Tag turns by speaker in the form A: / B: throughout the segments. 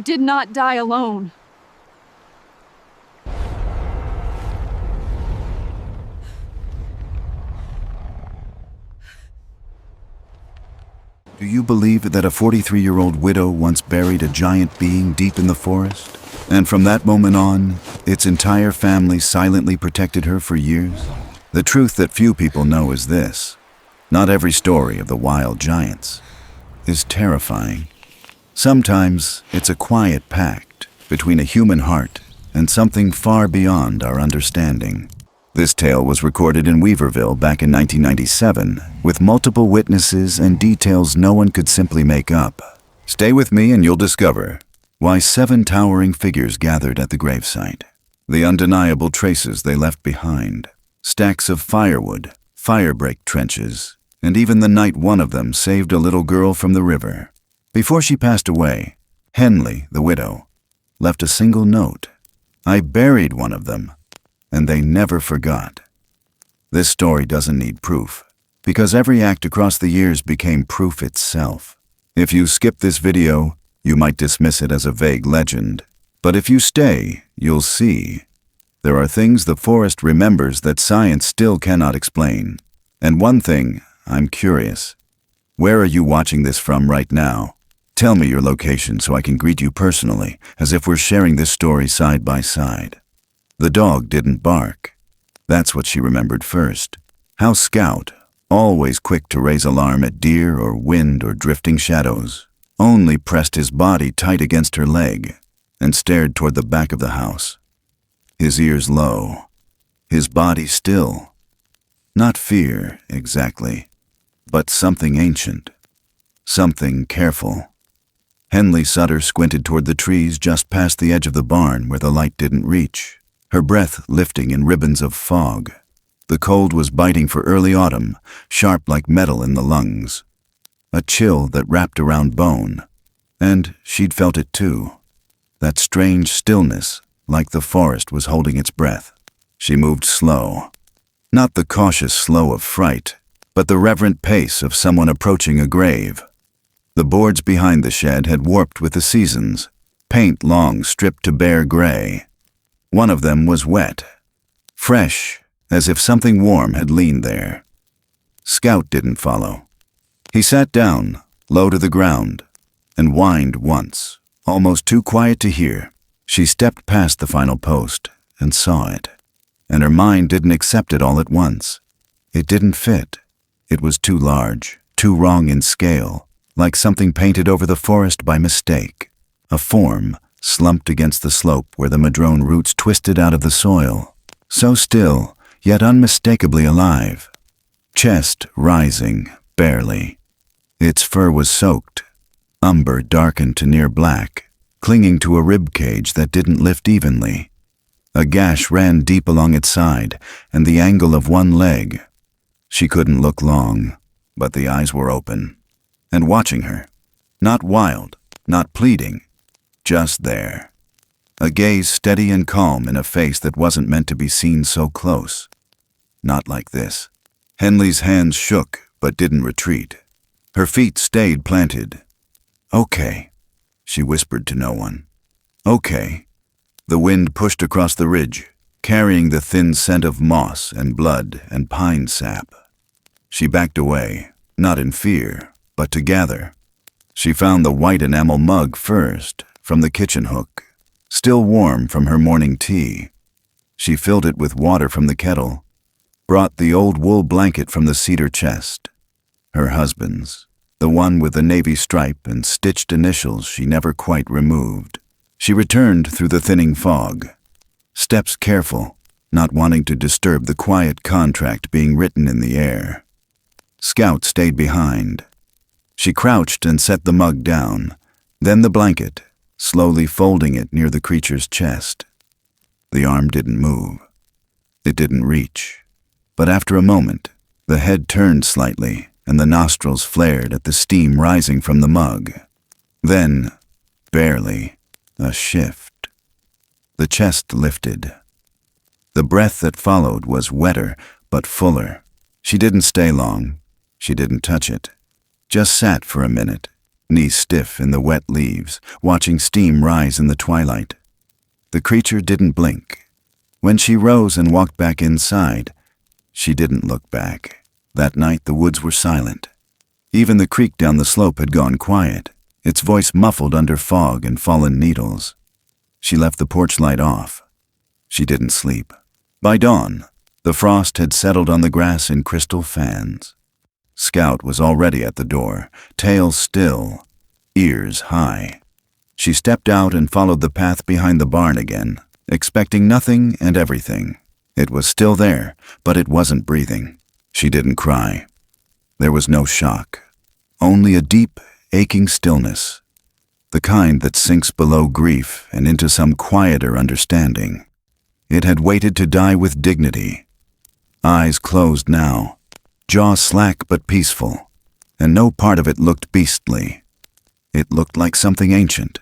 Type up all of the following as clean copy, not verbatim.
A: did not die alone.
B: Do you believe that a 43-year-old widow once buried a giant being deep in the forest? And from that moment on, its entire family silently protected her for years? The truth that few people know is this: not every story of the wild giants is terrifying. Sometimes it's a quiet pact between a human heart and something far beyond our understanding. This tale was recorded in Weaverville back in 1997, with multiple witnesses and details no one could simply make up. Stay with me and you'll discover why 7 towering figures gathered at the gravesite, the undeniable traces they left behind, stacks of firewood, firebreak trenches, and even the night one of them saved a little girl from the river. Before she passed away, Henley, the widow, left a single note: "I buried one of them, and they never forgot." This story doesn't need proof, because every act across the years became proof itself. If you skip this video, you might dismiss it as a vague legend. But if you stay, you'll see there are things the forest remembers that science still cannot explain. And one thing, I'm curious. Where are you watching this from right now? Tell me your location so I can greet you personally, as if we're sharing this story side by side. The dog didn't bark. That's what she remembered first. How Scout, always quick to raise alarm at deer or wind or drifting shadows, only pressed his body tight against her leg and stared toward the back of the house. His ears low, his body still. Not fear, exactly, but something ancient, something careful. Henley Sutter squinted toward the trees just past the edge of the barn where the light didn't reach, her breath lifting in ribbons of fog. The cold was biting for early autumn, sharp like metal in the lungs. A chill that wrapped around bone. And she'd felt it too. That strange stillness, like the forest was holding its breath. She moved slow. Not the cautious slow of fright, but the reverent pace of someone approaching a grave. The boards behind the shed had warped with the seasons, paint long stripped to bare gray. One of them was wet, fresh, as if something warm had leaned there. Scout didn't follow. He sat down, low to the ground, and whined once, almost too quiet to hear. She stepped past the final post and saw it, and her mind didn't accept it all at once. It didn't fit. It was too large, too wrong in scale, like something painted over the forest by mistake. A form slumped against the slope where the madrone roots twisted out of the soil, so still, yet unmistakably alive. Chest rising, barely. Its fur was soaked, umber darkened to near black, clinging to a rib cage that didn't lift evenly. A gash ran deep along its side, and the angle of one leg. She couldn't look long, but the eyes were open, and watching her. Not wild, not pleading, just there. A gaze steady and calm in a face that wasn't meant to be seen so close. Not like this. Henley's hands shook, but didn't retreat. Her feet stayed planted. "Okay," she whispered to no one. "Okay." The wind pushed across the ridge, carrying the thin scent of moss and blood and pine sap. She backed away, not in fear, but to gather. She found the white enamel mug first, from the kitchen hook, still warm from her morning tea. She filled it with water from the kettle, brought the old wool blanket from the cedar chest, her husband's, the one with the navy stripe and stitched initials she never quite removed. She returned through the thinning fog, steps careful, not wanting to disturb the quiet contract being written in the air. Scout stayed behind. She crouched and set the mug down, then the blanket, slowly folding it near the creature's chest. The arm didn't move. It didn't reach. But after a moment, the head turned slightly, and the nostrils flared at the steam rising from the mug. Then, barely, a shift. The chest lifted. The breath that followed was wetter, but fuller. She didn't stay long. She didn't touch it. Just sat for a minute, knees stiff in the wet leaves, watching steam rise in the twilight. The creature didn't blink. When she rose and walked back inside, she didn't look back. That night the woods were silent. Even the creek down the slope had gone quiet, its voice muffled under fog and fallen needles. She left the porch light off. She didn't sleep. By dawn, the frost had settled on the grass in crystal fans. Scout was already at the door, tail still, ears high. She stepped out and followed the path behind the barn again, expecting nothing and everything. It was still there, but it wasn't breathing. She didn't cry. There was no shock, only a deep, aching stillness, the kind that sinks below grief and into some quieter understanding. It had waited to die with dignity. Eyes closed now, jaw slack but peaceful, and no part of it looked beastly. It looked like something ancient,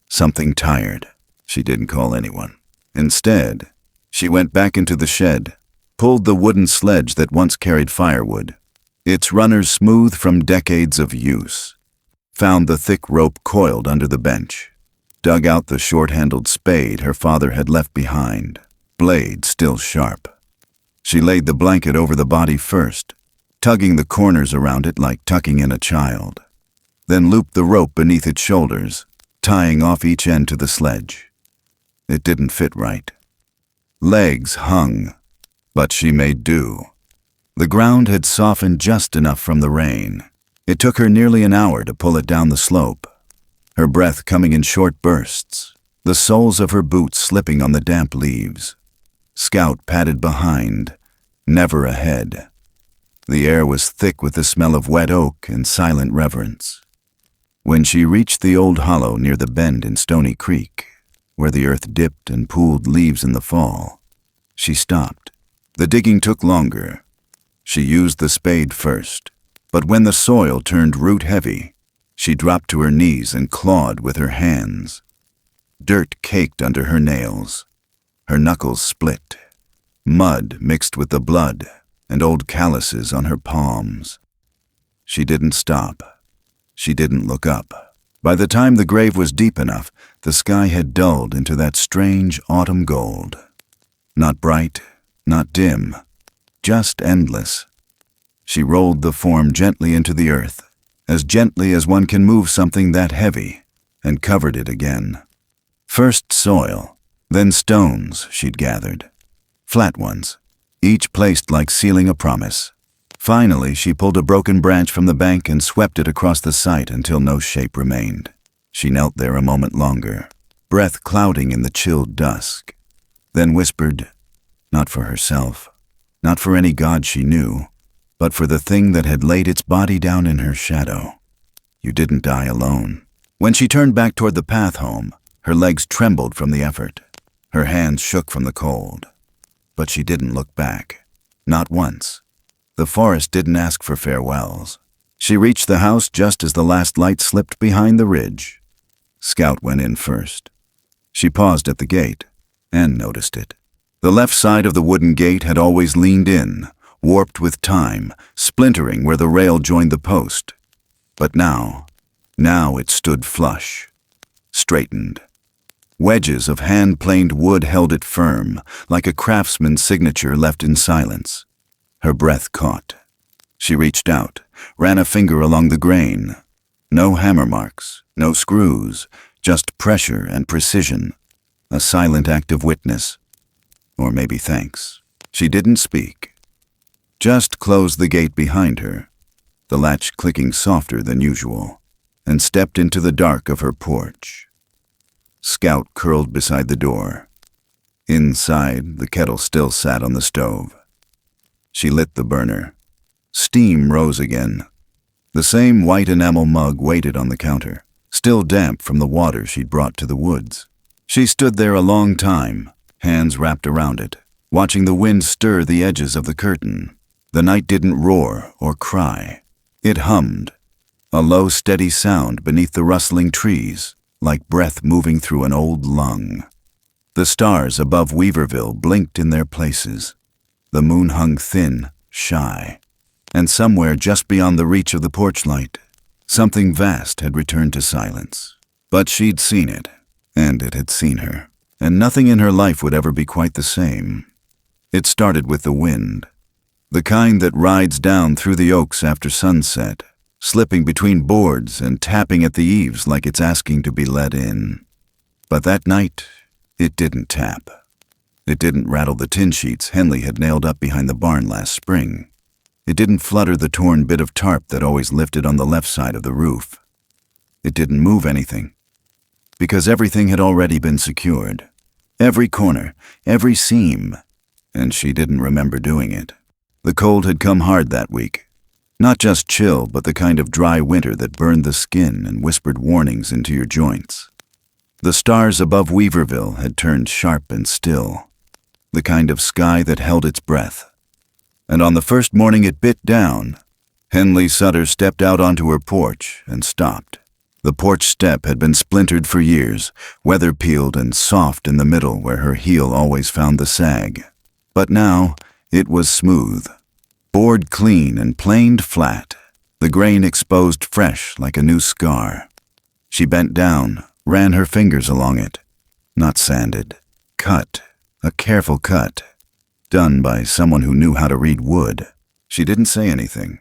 B: something tired. She didn't call anyone. Instead, she went back into the shed, pulled the wooden sledge that once carried firewood, its runners smooth from decades of use, found the thick rope coiled under the bench, dug out the short-handled spade her father had left behind, blade still sharp. She laid the blanket over the body first, tugging the corners around it like tucking in a child, then looped the rope beneath its shoulders, tying off each end to the sledge. It didn't fit right. Legs hung, but she made do. The ground had softened just enough from the rain. It took her nearly an hour to pull it down the slope, her breath coming in short bursts, the soles of her boots slipping on the damp leaves. Scout padded behind, never ahead. The air was thick with the smell of wet oak and silent reverence. When she reached the old hollow near the bend in Stony Creek, where the earth dipped and pooled leaves in the fall, she stopped. The digging took longer. She used the spade first, but when the soil turned root-heavy, she dropped to her knees and clawed with her hands. Dirt caked under her nails. Her knuckles split. Mud mixed with the blood and old calluses on her palms. She didn't stop. She didn't look up. By the time the grave was deep enough, the sky had dulled into that strange autumn gold. Not bright, not dim, just endless. She rolled the form gently into the earth, as gently as one can move something that heavy, and covered it again. First soil, then stones she'd gathered. Flat ones, each placed like sealing a promise. Finally, she pulled a broken branch from the bank and swept it across the site until no shape remained. She knelt there a moment longer, breath clouding in the chilled dusk, then whispered, not for herself, not for any god she knew, but for the thing that had laid its body down in her shadow. You didn't die alone. When she turned back toward the path home, her legs trembled from the effort. Her hands shook from the cold. But she didn't look back. Not once. The forest didn't ask for farewells. She reached the house just as the last light slipped behind the ridge. Scout went in first. She paused at the gate and noticed it. The left side of the wooden gate had always leaned in, warped with time, splintering where the rail joined the post. But now it stood flush, straightened. Wedges of hand-planed wood held it firm, like a craftsman's signature left in silence. Her breath caught. She reached out, ran a finger along the grain. No hammer marks, no screws, just pressure and precision. A silent act of witness. Or maybe thanks. She didn't speak. Just closed the gate behind her, the latch clicking softer than usual, and stepped into the dark of her porch. Scout curled beside the door. Inside, the kettle still sat on the stove. She lit the burner. Steam rose again. The same white enamel mug waited on the counter, still damp from the water she'd brought to the woods. She stood there a long time, hands wrapped around it, watching the wind stir the edges of the curtain. The night didn't roar or cry. It hummed, a low, steady sound beneath the rustling trees, like breath moving through an old lung. The stars above Weaverville blinked in their places. The moon hung thin, shy, and somewhere just beyond the reach of the porch light, Something vast had returned to silence. But she'd seen it, and it had seen her, and nothing in her life would ever be quite the same. It started with the wind, the kind that rides down through the oaks after sunset, slipping between boards and tapping at the eaves like it's asking to be let in. But that night, it didn't tap. It didn't rattle the tin sheets Henley had nailed up behind the barn last spring. It didn't flutter the torn bit of tarp that always lifted on the left side of the roof. It didn't move anything, because everything had already been secured. Every corner, every seam, and she didn't remember doing it. The cold had come hard that week. Not just chill, but the kind of dry winter that burned the skin and whispered warnings into your joints. The stars above Weaverville had turned sharp and still, the kind of sky that held its breath. And on the first morning it bit down, Henley Sutter stepped out onto her porch and stopped. The porch step had been splintered for years, weather-peeled and soft in the middle where her heel always found the sag. But now it was smooth, bored clean and planed flat, the grain exposed fresh like a new scar. She bent down, ran her fingers along it. Not sanded, cut, a careful cut, done by someone who knew how to read wood. She didn't say anything,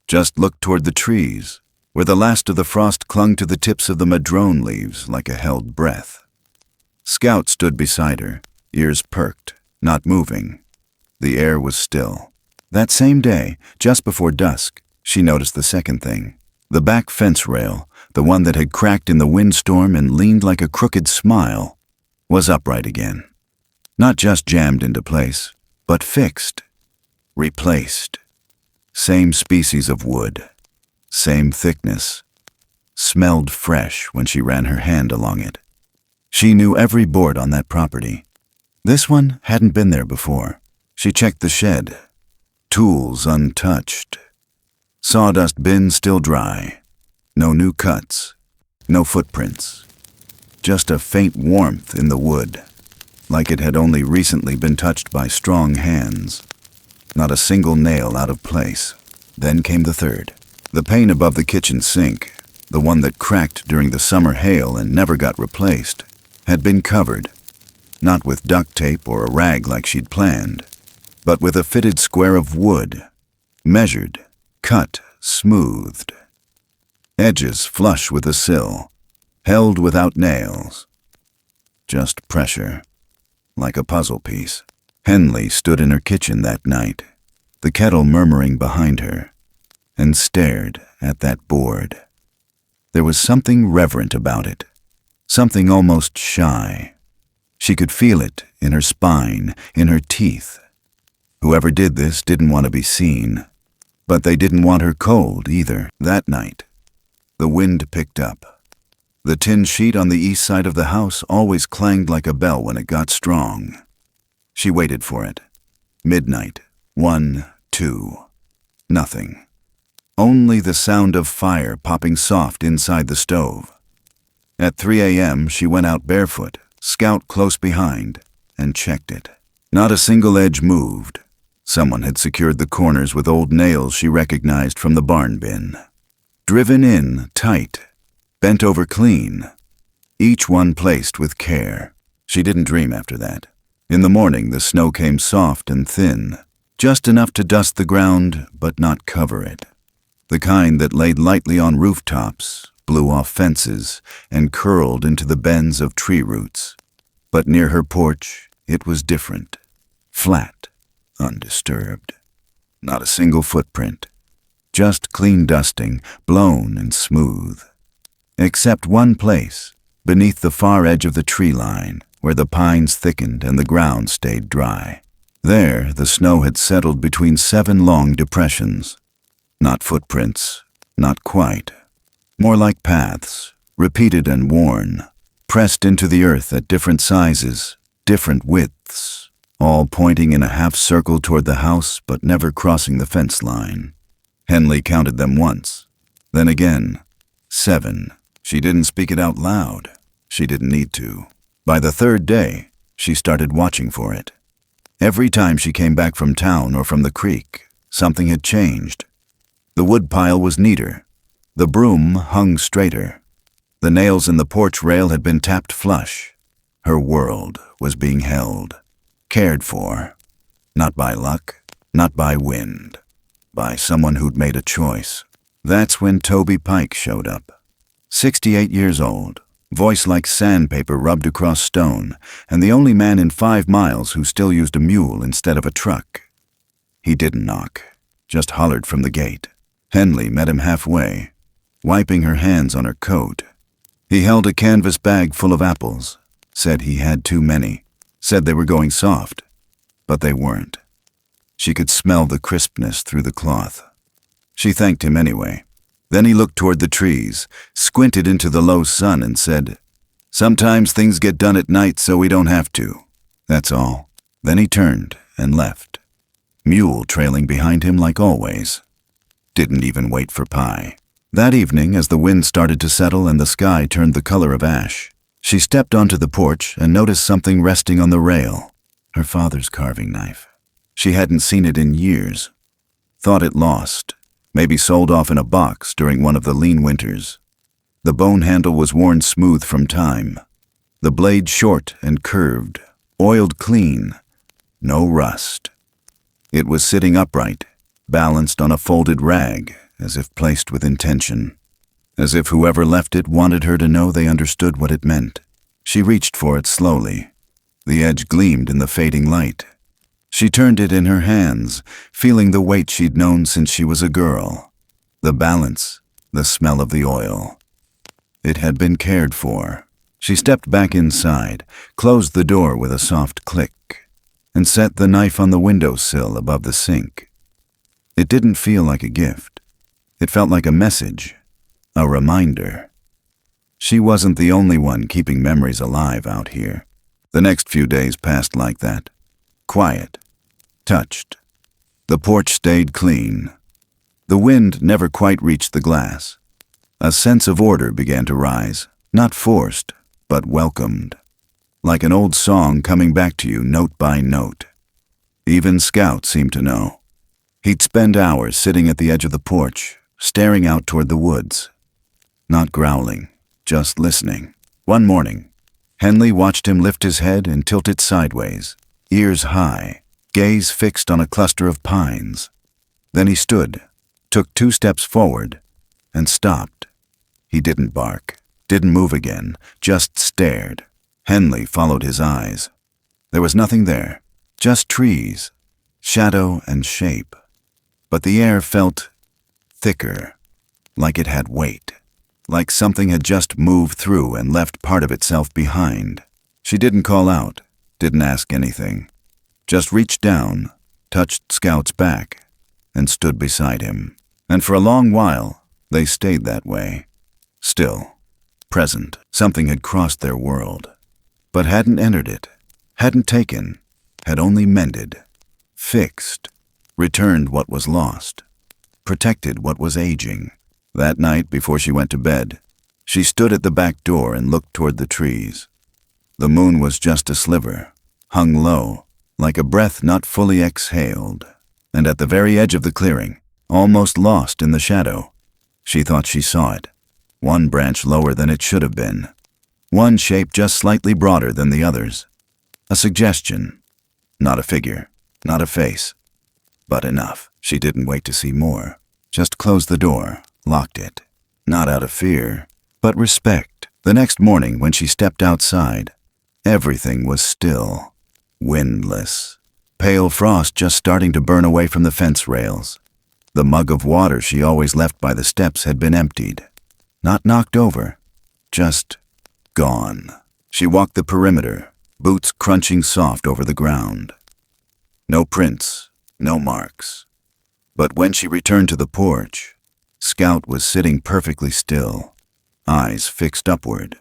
B: just looked toward the trees, where the last of the frost clung to the tips of the madrone leaves like a held breath. Scout stood beside her, ears perked, not moving. The air was still. That same day, just before dusk, she noticed the second thing. The back fence rail, the one that had cracked in the windstorm and leaned like a crooked smile, was upright again. Not just jammed into place, but fixed, replaced. Same species of wood, same thickness. Smelled fresh when she ran her hand along it. She knew every board on that property. This one hadn't been there before. She checked the shed. Tools untouched. Sawdust bin still dry. No new cuts. No footprints. Just a faint warmth in the wood, like it had only recently been touched by strong hands. Not a single nail out of place. Then came the third. The pane above the kitchen sink, the one that cracked during the summer hail and never got replaced, had been covered, not with duct tape or a rag like she'd planned, but with a fitted square of wood, measured, cut, smoothed. Edges flush with the sill, held without nails. Just pressure, like a puzzle piece. Henley stood in her kitchen that night, the kettle murmuring behind her, and stared at that board. There was something reverent about it, something almost shy. She could feel it in her spine, in her teeth. Whoever did this didn't want to be seen, but they didn't want her cold either. That night, the wind picked up. The tin sheet on the east side of the house always clanged like a bell when it got strong. She waited for it. Midnight. 1, 2. Nothing. Only the sound of fire popping soft inside the stove. At 3 a.m., she went out barefoot, Scout close behind, and checked it. Not a single edge moved. Someone had secured the corners with old nails she recognized from the barn bin. Driven in tight, bent over clean, each one placed with care. She didn't dream after that. In the morning, the snow came soft and thin, just enough to dust the ground but not cover it. The kind that laid lightly on rooftops, blew off fences, and curled into the bends of tree roots. But near her porch, it was different. Flat, undisturbed. Not a single footprint. Just clean dusting, blown and smooth. Except one place, beneath the far edge of the tree line, where the pines thickened and the ground stayed dry. There, the snow had settled between 7 long depressions. Not footprints, not quite. More like paths, repeated and worn, pressed into the earth at different sizes, different widths, all pointing in a half circle toward the house but never crossing the fence line. Henley counted them once, then again. 7. She didn't speak it out loud. She didn't need to. By the third day, she started watching for it. Every time she came back from town or from the creek, something had changed. The woodpile was neater, The broom hung straighter. The nails in the porch rail had been tapped flush. Her world was being held, cared for. Not by luck, not by wind, by someone who'd made a choice. That's when Toby Pike showed up. 68 years old, voice like sandpaper rubbed across stone, and the only man in 5 miles who still used a mule instead of a truck. He didn't knock, just hollered from the gate. Henley met him halfway, wiping her hands on her coat. He held a canvas bag full of apples, said he had too many, said they were going soft, but they weren't. She could smell the crispness through the cloth. She thanked him anyway. Then he looked toward the trees, squinted into the low sun and said, "Sometimes things get done at night so we don't have to. That's all." Then he turned and left, mule trailing behind him like always. Didn't even wait for pie. That evening, as the wind started to settle and the sky turned the color of ash, she stepped onto the porch and noticed something resting on the rail. Her father's carving knife. She hadn't seen it in years. Thought it lost, maybe sold off in a box during one of the lean winters. The bone handle was worn smooth from time. The blade short and curved, oiled clean, no rust. It was sitting upright, balanced on a folded rag, as if placed with intention. As if whoever left it wanted her to know they understood what it meant. She reached for it slowly. The edge gleamed in the fading light. She turned it in her hands, feeling the weight she'd known since she was a girl. The balance, the smell of the oil. It had been cared for. She stepped back inside, closed the door with a soft click, and set the knife on the windowsill above the sink. It didn't feel like a gift. It felt like a message, a reminder. She wasn't the only one keeping memories alive out here. The next few days passed like that. Quiet. Touched. The porch stayed clean. The wind never quite reached the glass. A sense of order began to rise, not forced, but welcomed. Like an old song coming back to you note by note. Even Scout seemed to know. He'd spend hours sitting at the edge of the porch, staring out toward the woods. Not growling, just listening. One morning, Henley watched him lift his head and tilt it sideways, ears high, gaze fixed on a cluster of pines. Then he stood, took 2 steps forward, and stopped. He didn't bark, didn't move again, just stared. Henley followed his eyes. There was nothing there, just trees, shadow and shape. But the air felt thicker, like it had weight, like something had just moved through and left part of itself behind. She didn't call out, didn't ask anything, just reached down, touched Scout's back, and stood beside him. And for a long while, they stayed that way. Still, present, something had crossed their world, but hadn't entered it, hadn't taken, had only mended, fixed, returned what was lost, protected what was aging. That night, before she went to bed, she stood at the back door and looked toward the trees. The moon was just a sliver, hung low, like a breath not fully exhaled, and at the very edge of the clearing, almost lost in the shadow, she thought she saw it, one branch lower than it should have been, one shape just slightly broader than the others. A suggestion, not a figure, not a face, but enough. She didn't wait to see more, just closed the door, locked it, not out of fear, but respect. The next morning, when she stepped outside, everything was still, windless, pale frost just starting to burn away from the fence rails. The mug of water she always left by the steps had been emptied, not knocked over, just gone. She walked the perimeter, boots crunching soft over the ground. No prints, no marks. But when she returned to the porch, Scout was sitting perfectly still, eyes fixed upward,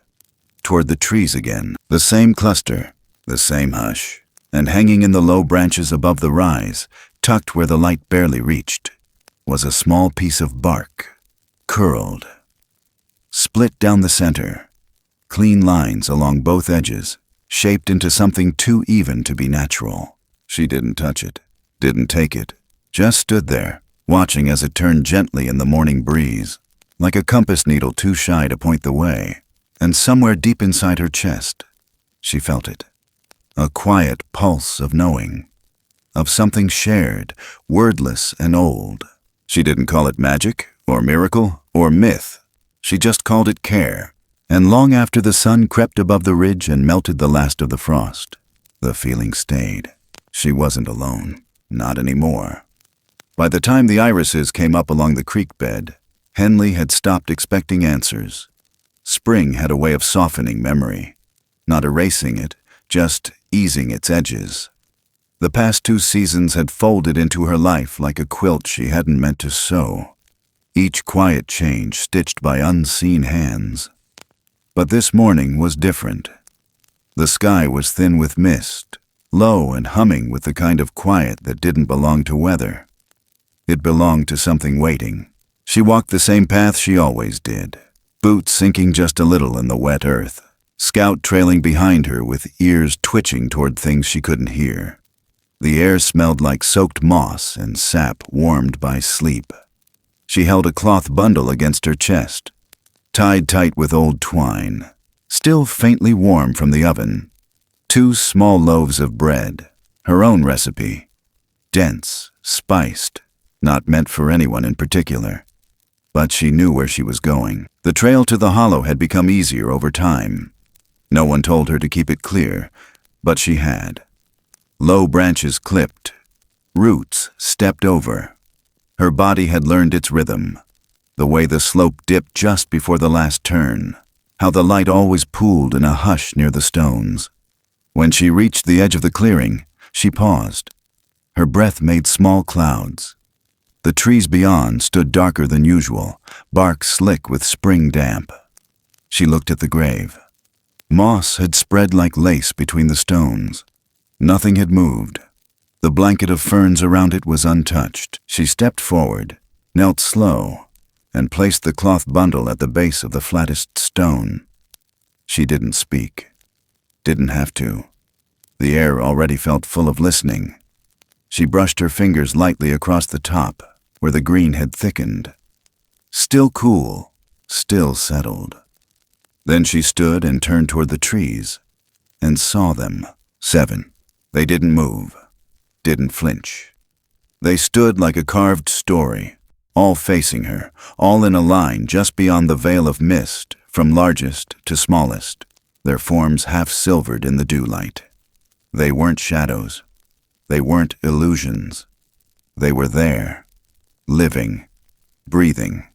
B: toward the trees again, the same cluster, the same hush, and hanging in the low branches above the rise, tucked where the light barely reached, was a small piece of bark, curled, split down the center, clean lines along both edges, shaped into something too even to be natural. She didn't touch it, didn't take it, just stood there, watching as it turned gently in the morning breeze, like a compass needle too shy to point the way, and somewhere deep inside her chest, she felt it. A quiet pulse of knowing, of something shared, wordless and old. She didn't call it magic, or miracle, or myth. She just called it care. And long after the sun crept above the ridge and melted the last of the frost, the feeling stayed. She wasn't alone. Not anymore. By the time the irises came up along the creek bed, Henley had stopped expecting answers. Spring had a way of softening memory, not erasing it, just easing its edges. The past 2 seasons had folded into her life like a quilt she hadn't meant to sew, each quiet change stitched by unseen hands. But this morning was different. The sky was thin with mist, low and humming with the kind of quiet that didn't belong to weather. It belonged to something waiting. She walked the same path she always did, boots sinking just a little in the wet earth, Scout trailing behind her with ears twitching toward things she couldn't hear. The air smelled like soaked moss and sap warmed by sleep. She held a cloth bundle against her chest, tied tight with old twine, still faintly warm from the oven. 2 small loaves of bread, her own recipe, dense, spiced, not meant for anyone in particular. But she knew where she was going. The trail to the hollow had become easier over time. No one told her to keep it clear, but she had. Low branches clipped, roots stepped over. Her body had learned its rhythm, the way the slope dipped just before the last turn, how the light always pooled in a hush near the stones. When she reached the edge of the clearing, she paused. Her breath made small clouds. The trees beyond stood darker than usual, bark slick with spring damp. She looked at the grave. Moss had spread like lace between the stones. Nothing had moved. The blanket of ferns around it was untouched. She stepped forward, knelt slow, and placed the cloth bundle at the base of the flattest stone. She didn't speak. Didn't have to. The air already felt full of listening. She brushed her fingers lightly across the top, where the green had thickened. Still cool, still settled. Then she stood and turned toward the trees, and saw them. 7. They didn't move, didn't flinch. They stood like a carved story, all facing her, all in a line just beyond the veil of mist, from largest to smallest, their forms half-silvered in the dew-light. They weren't shadows. They weren't illusions. They were there, living, breathing.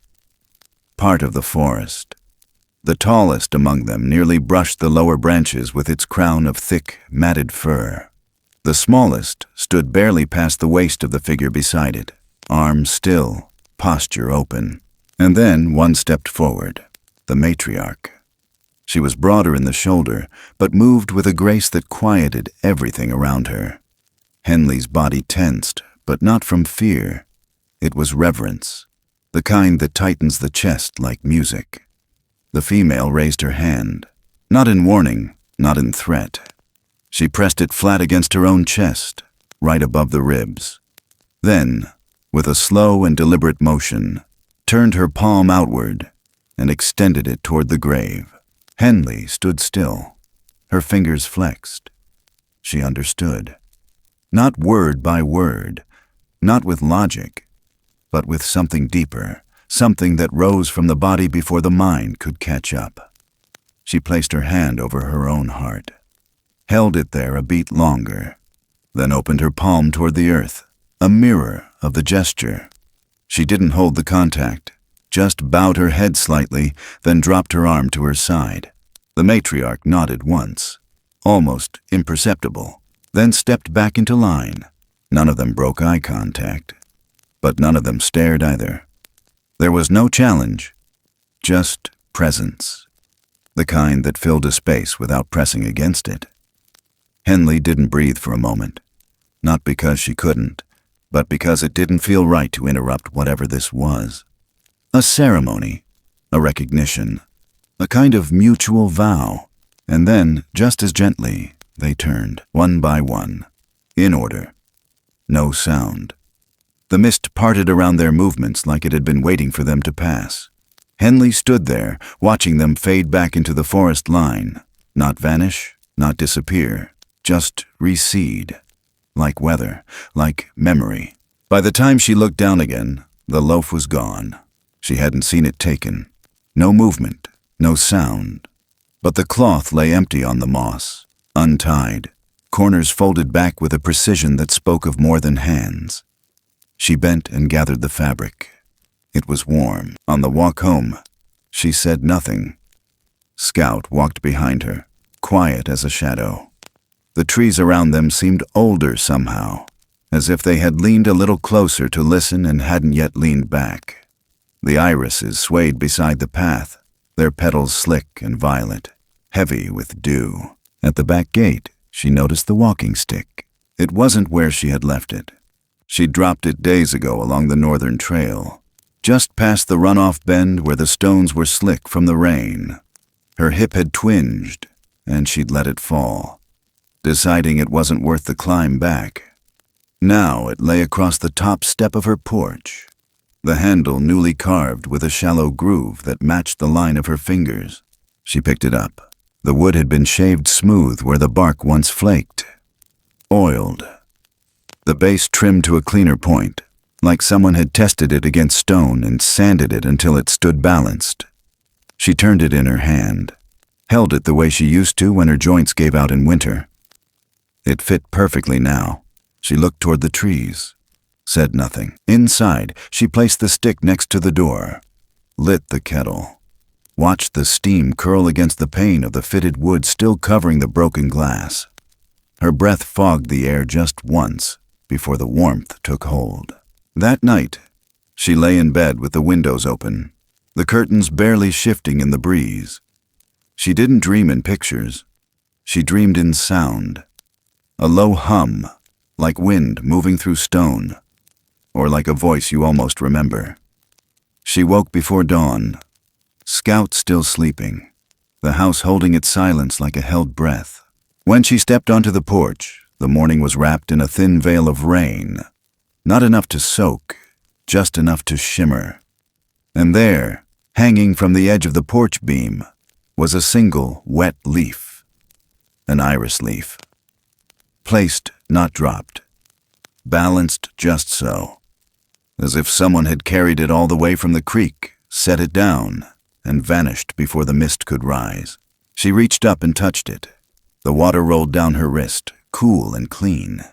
B: Part of the forest. The tallest among them nearly brushed the lower branches with its crown of thick, matted fur. The smallest stood barely past the waist of the figure beside it, arms still, posture open. And then one stepped forward, the matriarch. She was broader in the shoulder, but moved with a grace that quieted everything around her. Henley's body tensed, but not from fear. It was reverence, the kind that tightens the chest like music. The female raised her hand, not in warning, not in threat. She pressed it flat against her own chest, right above the ribs. Then, with a slow and deliberate motion, turned her palm outward and extended it toward the grave. Henley stood still, her fingers flexed. She understood. Not word by word, not with logic, but with something deeper, something that rose from the body before the mind could catch up. She placed her hand over her own heart, held it there a beat longer, then opened her palm toward the earth, a mirror of the gesture. She didn't hold the contact, just bowed her head slightly, then dropped her arm to her side. The matriarch nodded once, almost imperceptible, then stepped back into line. None of them broke eye contact, but none of them stared either. There was no challenge, just presence, the kind that filled a space without pressing against it. Henley didn't breathe for a moment, not because she couldn't, but because it didn't feel right to interrupt whatever this was. A ceremony, a recognition, a kind of mutual vow, and then, just as gently, they turned, one by one, in order. No sound. The mist parted around their movements like it had been waiting for them to pass. Henley stood there, watching them fade back into the forest line. Not vanish, not disappear, just recede. Like weather, like memory. By the time she looked down again, the loaf was gone. She hadn't seen it taken. No movement, no sound. But the cloth lay empty on the moss, untied, corners folded back with a precision that spoke of more than hands. She bent and gathered the fabric. It was warm. On the walk home, she said nothing. Scout walked behind her, quiet as a shadow. The trees around them seemed older somehow, as if they had leaned a little closer to listen and hadn't yet leaned back. The irises swayed beside the path, their petals slick and violet, heavy with dew. At the back gate, she noticed the walking stick. It wasn't where she had left it. She'd dropped it days ago along the northern trail, just past the runoff bend where the stones were slick from the rain. Her hip had twinged, and she'd let it fall, deciding it wasn't worth the climb back. Now it lay across the top step of her porch, the handle newly carved with a shallow groove that matched the line of her fingers. She picked it up. The wood had been shaved smooth where the bark once flaked. Oiled. The base trimmed to a cleaner point, like someone had tested it against stone and sanded it until it stood balanced. She turned it in her hand, held it the way she used to when her joints gave out in winter. It fit perfectly now. She looked toward the trees, said nothing. Inside, she placed the stick next to the door, lit the kettle, watched the steam curl against the pane of the fitted wood still covering the broken glass. Her breath fogged the air just once before the warmth took hold. That night, she lay in bed with the windows open, the curtains barely shifting in the breeze. She didn't dream in pictures. She dreamed in sound. A low hum, like wind moving through stone, or like a voice you almost remember. She woke before dawn, Scout still sleeping, the house holding its silence like a held breath. When she stepped onto the porch, the morning was wrapped in a thin veil of rain, not enough to soak, just enough to shimmer. And there, hanging from the edge of the porch beam, was a single wet leaf, an iris leaf. Placed, not dropped. Balanced just so, as if someone had carried it all the way from the creek, set it down, and vanished before the mist could rise. She reached up and touched it. The water rolled down her wrist, cool and clean.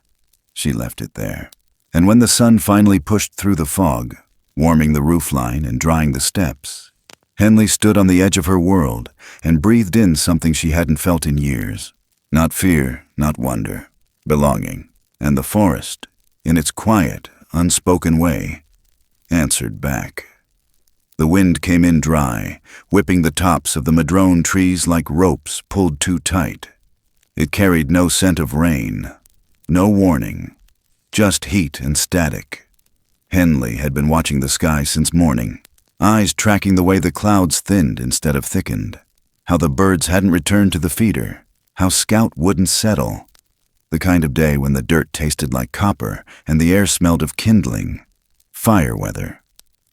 B: She left it there. And when the sun finally pushed through the fog, warming the roofline and drying the steps, Henley stood on the edge of her world and breathed in something she hadn't felt in years. Not fear, not wonder. Belonging. And the forest, in its quiet, unspoken way, answered back. The wind came in dry, whipping the tops of the madrone trees like ropes pulled too tight. It carried no scent of rain, no warning, just heat and static. Henley had been watching the sky since morning, eyes tracking the way the clouds thinned instead of thickened, how the birds hadn't returned to the feeder, how Scout wouldn't settle. The kind of day when the dirt tasted like copper and the air smelled of kindling. Fire weather.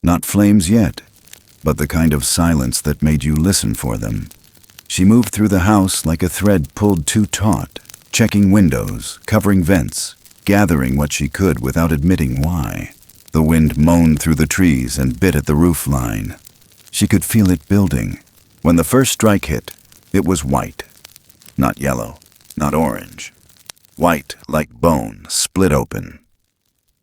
B: Not flames yet, but the kind of silence that made you listen for them. She moved through the house like a thread pulled too taut, checking windows, covering vents, gathering what she could without admitting why. The wind moaned through the trees and bit at the roof line. She could feel it building. When the first strike hit, it was white. Not yellow, not orange. White like bone, split open.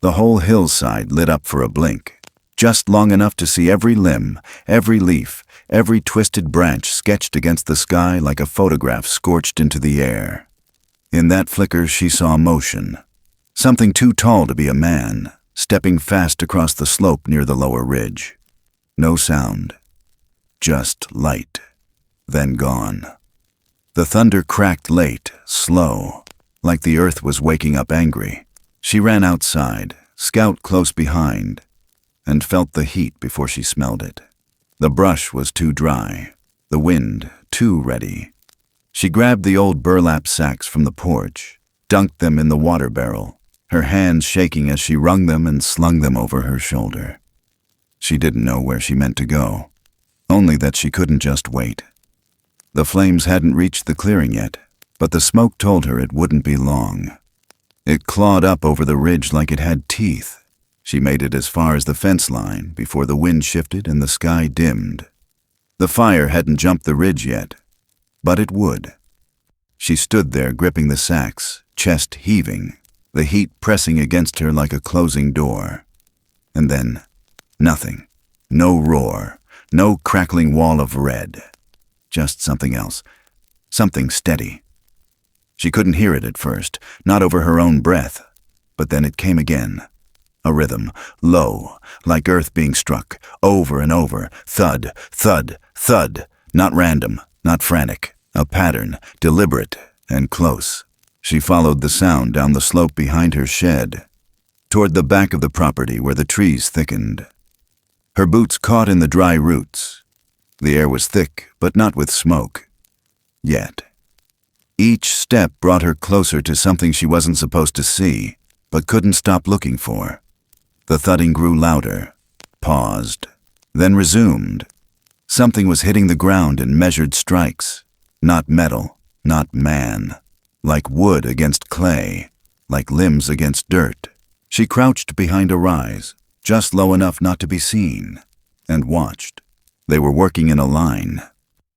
B: The whole hillside lit up for a blink, just long enough to see every limb, every leaf, every twisted branch sketched against the sky like a photograph scorched into the air. In that flicker she saw motion. Something too tall to be a man, stepping fast across the slope near the lower ridge. No sound. Just light. Then gone. The thunder cracked late, slow, like the earth was waking up angry. She ran outside, Scout close behind, and felt the heat before she smelled it. The brush was too dry, the wind too ready. She grabbed the old burlap sacks from the porch, dunked them in the water barrel, her hands shaking as she wrung them and slung them over her shoulder. She didn't know where she meant to go. only that she couldn't just wait. The flames hadn't reached the clearing yet, but the smoke told her it wouldn't be long. It clawed up over the ridge like it had teeth. She made it as far as the fence line before the wind shifted and the sky dimmed. The fire hadn't jumped the ridge yet, but it would. She stood there gripping the sacks, chest heaving, the heat pressing against her like a closing door. And then, nothing. No roar, no crackling wall of red. Just something else. Something steady. She couldn't hear it at first, not over her own breath. But then it came again. A rhythm, low, like earth being struck, over and over. Thud, thud, thud. Not random, not frantic. A pattern, deliberate and close. She followed the sound down the slope behind her shed, toward the back of the property where the trees thickened. Her boots caught in the dry roots. The air was thick, but not with smoke. Yet. Each step brought her closer to something she wasn't supposed to see, but couldn't stop looking for. The thudding grew louder, paused, then resumed. Something was hitting the ground in measured strikes. Not metal, not man. Like wood against clay, like limbs against dirt. She crouched behind a rise, just low enough not to be seen, and watched. They were working in a line.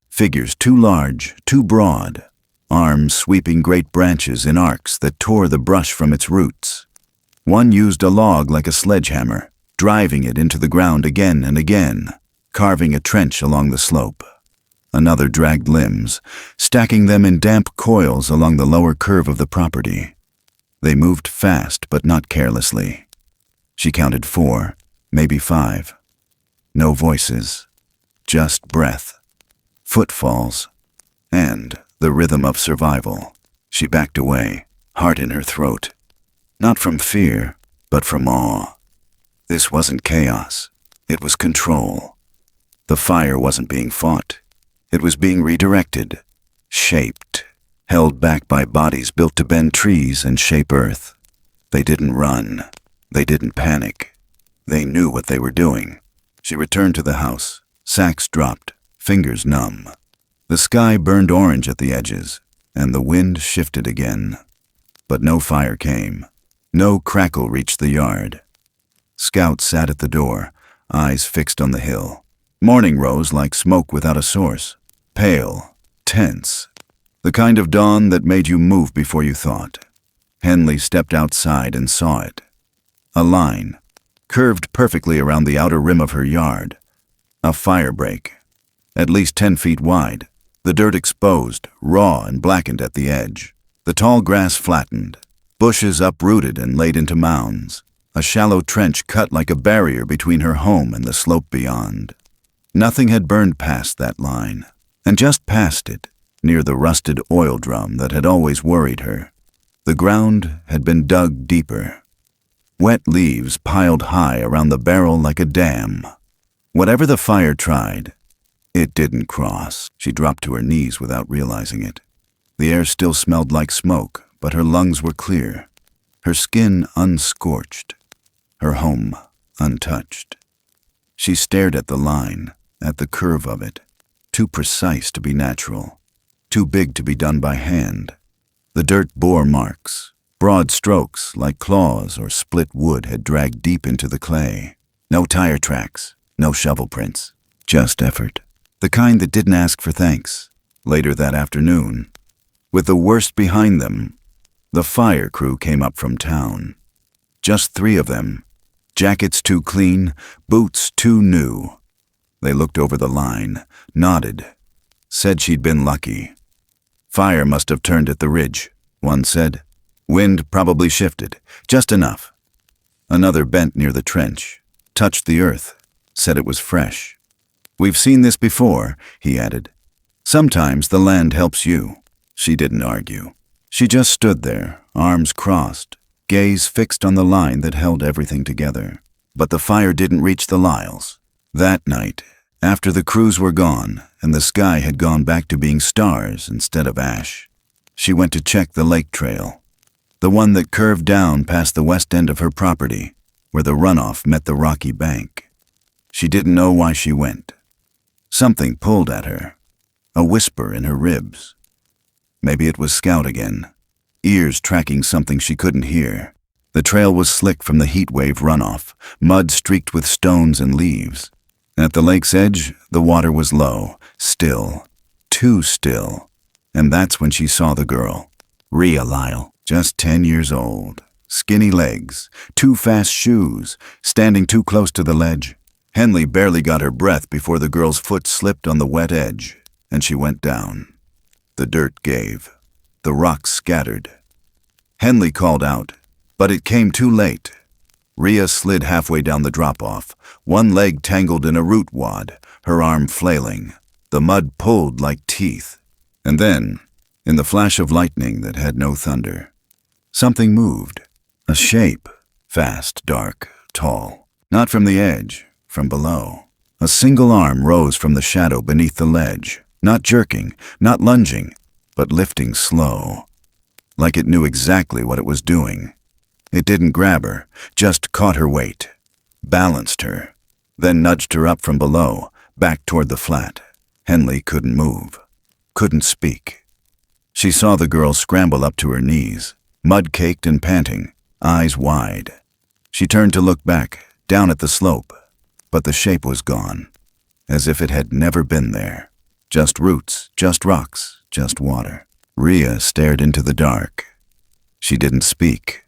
B: Figures too large, too broad, arms sweeping great branches in arcs that tore the brush from its roots. One used a log like a sledgehammer, driving it into the ground again and again, carving a trench along the slope. Another dragged limbs, stacking them in damp coils along the lower curve of the property. They moved fast, but not carelessly. She counted 4, maybe 5. No voices, just breath, footfalls, and the rhythm of survival. She backed away, heart in her throat. Not from fear, but from awe. This wasn't chaos. It was control. The fire wasn't being fought. It was being redirected, shaped, held back by bodies built to bend trees and shape earth. They didn't run. They didn't panic. They knew what they were doing. She returned to the house, sacks dropped, fingers numb. The sky burned orange at the edges, and the wind shifted again. But no fire came. No crackle reached the yard. Scout sat at the door, eyes fixed on the hill. Morning rose like smoke without a source. Pale, tense, the kind of dawn that made you move before you thought. Henley stepped outside and saw it. A line, curved perfectly around the outer rim of her yard. A firebreak, at least 10 feet wide, the dirt exposed, raw and blackened at the edge. The tall grass flattened, bushes uprooted and laid into mounds. A shallow trench cut like a barrier between her home and the slope beyond. Nothing had burned past that line. And just past it, near the rusted oil drum that had always worried her, the ground had been dug deeper. Wet leaves piled high around the barrel like a dam. Whatever the fire tried, it didn't cross. She dropped to her knees without realizing it. The air still smelled like smoke, but her lungs were clear, her skin unscorched, her home untouched. She stared at the line, at the curve of it. Too precise to be natural, too big to be done by hand. The dirt bore marks, broad strokes like claws or split wood had dragged deep into the clay. No tire tracks, no shovel prints, just effort. The kind that didn't ask for thanks. Later that afternoon, with the worst behind them, the fire crew came up from town. Just 3 of them, jackets too clean, boots too new. They looked over the line, nodded, said she'd been lucky. Fire must have turned at the ridge, one said. Wind probably shifted, just enough. Another bent near the trench, touched the earth, said it was fresh. We've seen this before, he added. Sometimes the land helps you. She didn't argue. She just stood there, arms crossed, gaze fixed on the line that held everything together. But the fire didn't reach the Lyles. That night, after the crews were gone and the sky had gone back to being stars instead of ash, she went to check the lake trail, the one that curved down past the west end of her property, where the runoff met the rocky bank. She didn't know why she went. Something pulled at her, a whisper in her ribs. Maybe it was Scout again, ears tracking something she couldn't hear. The trail was slick from the heat wave runoff, mud streaked with stones and leaves. At the lake's edge, the water was low, still, too still. And that's when she saw the girl, Rhea Lyle, just 10 years old, skinny legs, too fast shoes, standing too close to the ledge. Henley barely got her breath before the girl's foot slipped on the wet edge, and she went down. The dirt gave. The rocks scattered. Henley called out, but it came too late. Rhea slid halfway down the drop-off, one leg tangled in a root wad, her arm flailing. The mud pulled like teeth. And then, in the flash of lightning that had no thunder, something moved. A shape, fast, dark, tall. Not from the edge, from below. A single arm rose from the shadow beneath the ledge, not jerking, not lunging, but lifting slow, like it knew exactly what it was doing. It didn't grab her, just caught her weight, balanced her, then nudged her up from below, back toward the flat. Henley couldn't move, couldn't speak. She saw the girl scramble up to her knees, mud-caked and panting, eyes wide. She turned to look back, down at the slope, but the shape was gone, as if it had never been there. Just roots, just rocks, just water. Rhea stared into the dark. She didn't speak,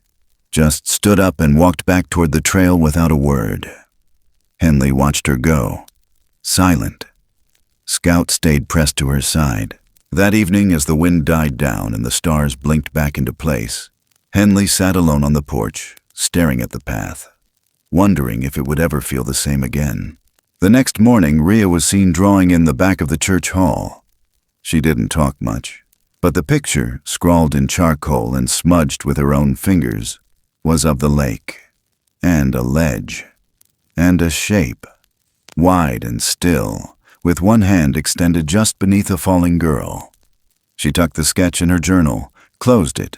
B: just stood up and walked back toward the trail without a word. Henley watched her go, silent. Scout stayed pressed to her side. That evening, as the wind died down and the stars blinked back into place, Henley sat alone on the porch, staring at the path, wondering if it would ever feel the same again. The next morning, Rhea was seen drawing in the back of the church hall. She didn't talk much, but the picture, scrawled in charcoal and smudged with her own fingers, was of the lake, and a ledge, and a shape, wide and still, with one hand extended just beneath a falling girl. She tucked the sketch in her journal, closed it,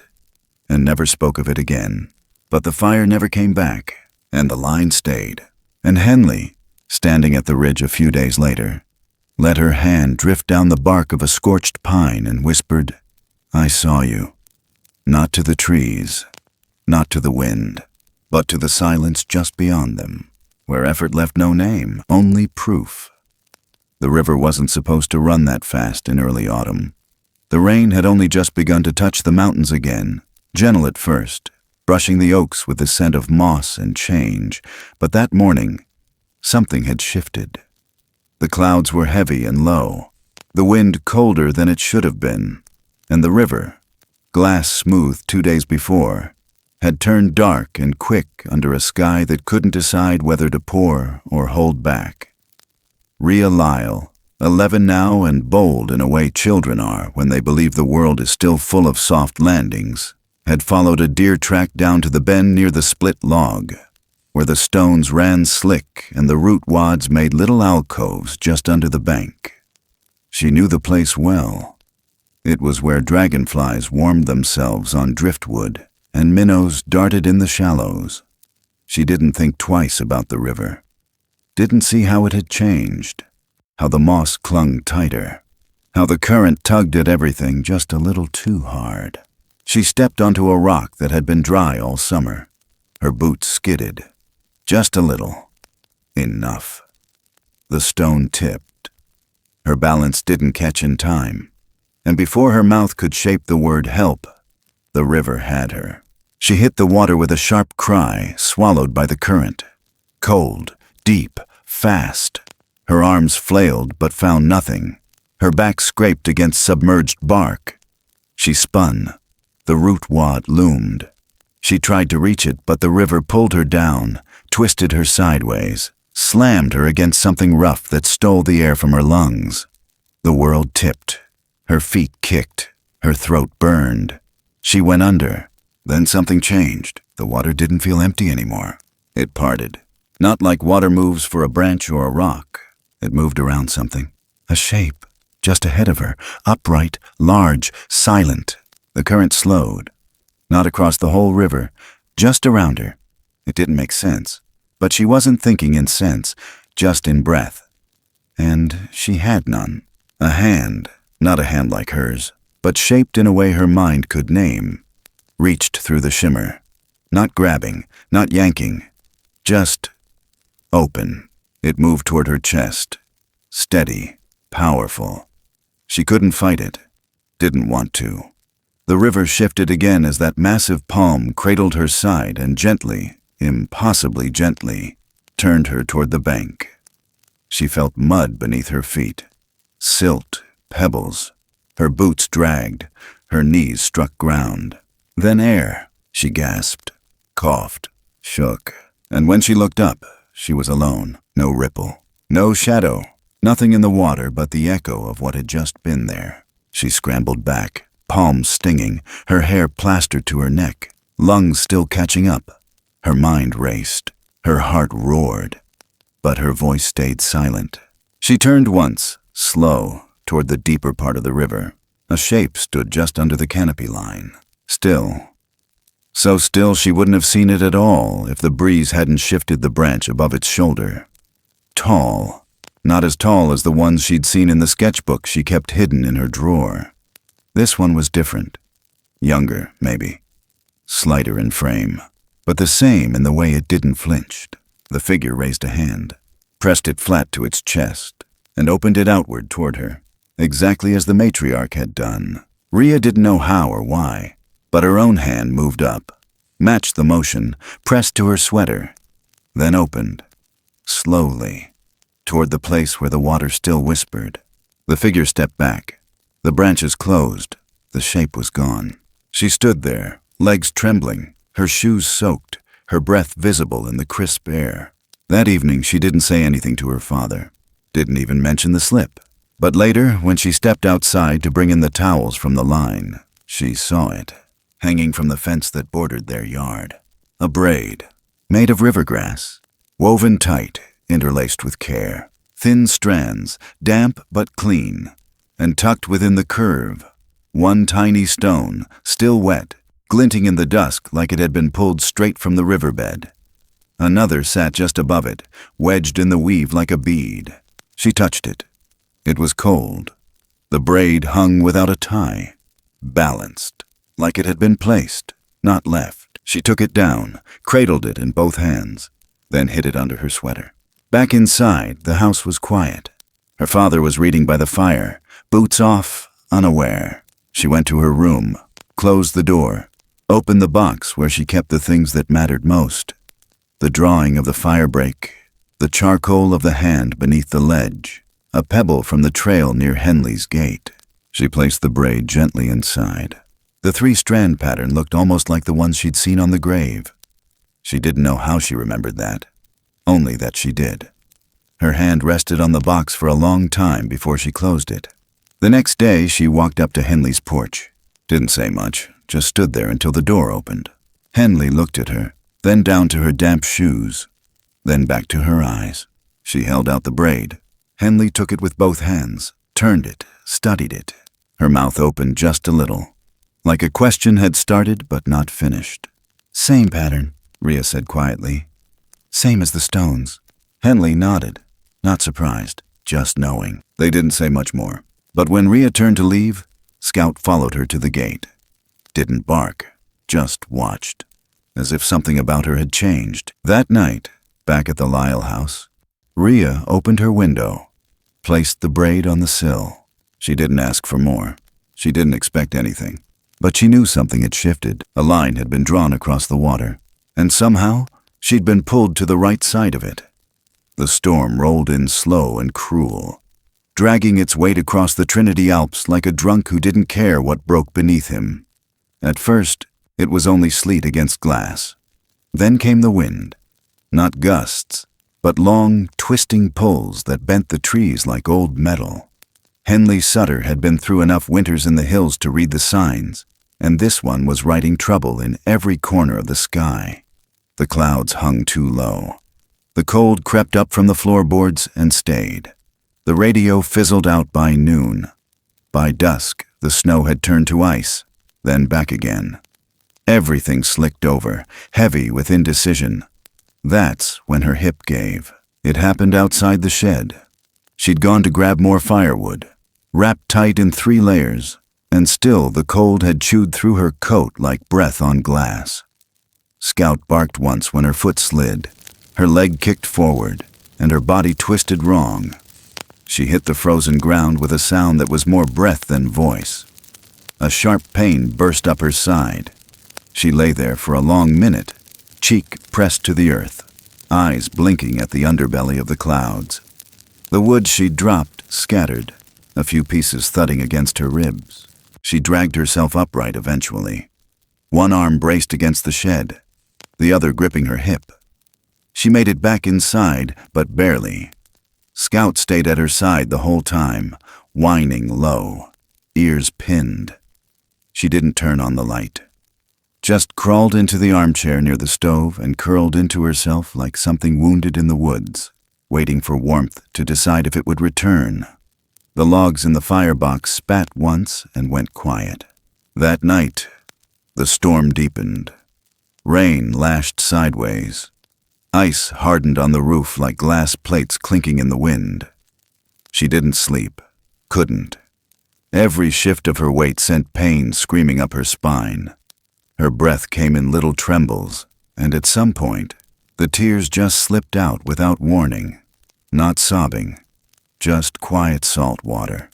B: and never spoke of it again. But the fire never came back, and the line stayed. And Henley, standing at the ridge a few days later, let her hand drift down the bark of a scorched pine and whispered, "I saw you. Not to the trees, not to the wind, but to the silence just beyond them, where effort left no name, only proof." The river wasn't supposed to run that fast in early autumn. The rain had only just begun to touch the mountains again, gentle at first, brushing the oaks with the scent of moss and change. But that morning, something had shifted. The clouds were heavy and low, the wind colder than it should have been, and the river, glass smooth 2 days before, had turned dark and quick under a sky that couldn't decide whether to pour or hold back. Rhea Lyle, 11 now and bold in a way children are when they believe the world is still full of soft landings, had followed a deer track down to the bend near the split log, where the stones ran slick and the root wads made little alcoves just under the bank. She knew the place well. It was where dragonflies warmed themselves on driftwood and minnows darted in the shallows. She didn't think twice about the river. Didn't see how it had changed, how the moss clung tighter, how the current tugged at everything just a little too hard. She stepped onto a rock that had been dry all summer. Her boots skidded. Just a little. Enough. The stone tipped. Her balance didn't catch in time, and before her mouth could shape the word help, the river had her. She hit the water with a sharp cry, swallowed by the current. Cold, deep, fast. Her arms flailed but found nothing. Her back scraped against submerged bark. She spun. The root wad loomed. She tried to reach it, but the river pulled her down, twisted her sideways, slammed her against something rough that stole the air from her lungs. The world tipped. Her feet kicked. Her throat burned. She went under. Then something changed. The water didn't feel empty anymore. It parted. Not like water moves for a branch or a rock. It moved around something. A shape, just ahead of her, upright, large, silent. The current slowed. Not across the whole river, just around her. It didn't make sense. But she wasn't thinking in sense, just in breath. and she had none. A hand, not a hand like hers, but shaped in a way her mind could name, reached through the shimmer. Not grabbing, not yanking, just open. It moved toward her chest. Steady, powerful. She couldn't fight it. Didn't want to. The river shifted again as that massive palm cradled her side and gently, impossibly gently, turned her toward the bank. She felt mud beneath her feet. Silt, pebbles. Her boots dragged. Her knees struck ground. Then air, she gasped, coughed, shook. And when she looked up, she was alone. No ripple, no shadow, nothing in the water but the echo of what had just been there. She scrambled back, palms stinging, her hair plastered to her neck, lungs still catching up. Her mind raced, her heart roared, but her voice stayed silent. She turned once, slow, toward the deeper part of the river. A shape stood just under the canopy line, still. So still she wouldn't have seen it at all if the breeze hadn't shifted the branch above its shoulder. Tall, not as tall as the ones she'd seen in the sketchbook she kept hidden in her drawer. This one was different. Younger, maybe. Slighter in frame, but the same in the way it didn't flinch. The figure raised a hand, pressed it flat to its chest, and opened it outward toward her, exactly as the matriarch had done. Rhea didn't know how or why, but her own hand moved up, matched the motion, pressed to her sweater, then opened, slowly, toward the place where the water still whispered. The figure stepped back. The branches closed. The shape was gone. She stood there, legs trembling, her shoes soaked, her breath visible in the crisp air. That evening she didn't say anything to her father, didn't even mention the slip. But later, when she stepped outside to bring in the towels from the line, she saw it, hanging from the fence that bordered their yard. A braid, made of river grass, woven tight, interlaced with care. Thin strands, damp but clean, and tucked within the curve. One tiny stone, still wet, glinting in the dusk like it had been pulled straight from the riverbed. Another sat just above it, wedged in the weave like a bead. She touched it. It was cold. The braid hung without a tie, balanced, like it had been placed, not left. She took it down, cradled it in both hands, then hid it under her sweater. Back inside, the house was quiet. Her father was reading by the fire, boots off, unaware. She went to her room, closed the door, opened the box where she kept the things that mattered most. The drawing of the firebreak, the charcoal of the hand beneath the ledge, a pebble from the trail near Henley's gate. She placed the braid gently inside. The three-strand pattern looked almost like the ones she'd seen on the grave. She didn't know how she remembered that, only that she did. Her hand rested on the box for a long time before she closed it. The next day, she walked up to Henley's porch. Didn't say much, just stood there until the door opened. Henley looked at her, then down to her damp shoes, then back to her eyes. She held out the braid. Henley took it with both hands, turned it, studied it. Her mouth opened just a little, like a question had started but not finished. "Same pattern," Rhea said quietly. "Same as the stones." Henley nodded, not surprised, just knowing. They didn't say much more. But when Rhea turned to leave, Scout followed her to the gate. Didn't bark, just watched, as if something about her had changed. That night, back at the Lyle house, Rhea opened her window, placed the braid on the sill. She didn't ask for more. She didn't expect anything. But she knew something had shifted. A line had been drawn across the water, and somehow she'd been pulled to the right side of it. The storm rolled in slow and cruel, dragging its weight across the Trinity Alps like a drunk who didn't care what broke beneath him. At first, it was only sleet against glass. Then came the wind. Not gusts, but long, twisting pulls that bent the trees like old metal. Henley Sutter had been through enough winters in the hills to read the signs, and this one was writing trouble in every corner of the sky. The clouds hung too low. The cold crept up from the floorboards and stayed. The radio fizzled out by noon. By dusk, the snow had turned to ice, then back again. Everything slicked over, heavy with indecision. That's when her hip gave. It happened outside the shed. She'd gone to grab more firewood, wrapped tight in 3 layers, and still the cold had chewed through her coat like breath on glass. Scout barked once when her foot slid. Her leg kicked forward, and her body twisted wrong. She hit the frozen ground with a sound that was more breath than voice. A sharp pain burst up her side. She lay there for a long minute, cheek pressed to the earth, eyes blinking at the underbelly of the clouds. The wood she'd dropped scattered, a few pieces thudding against her ribs. She dragged herself upright eventually. One arm braced against the shed, the other gripping her hip. She made it back inside, but barely. Scout stayed at her side the whole time, whining low, ears pinned. She didn't turn on the light. Just crawled into the armchair near the stove and curled into herself like something wounded in the woods, waiting for warmth to decide if it would return. The logs in the firebox spat once and went quiet. That night, the storm deepened. Rain lashed sideways. Ice hardened on the roof like glass plates clinking in the wind. She didn't sleep, couldn't. Every shift of her weight sent pain screaming up her spine. Her breath came in little trembles, and at some point, the tears just slipped out without warning. Not sobbing, just quiet salt water.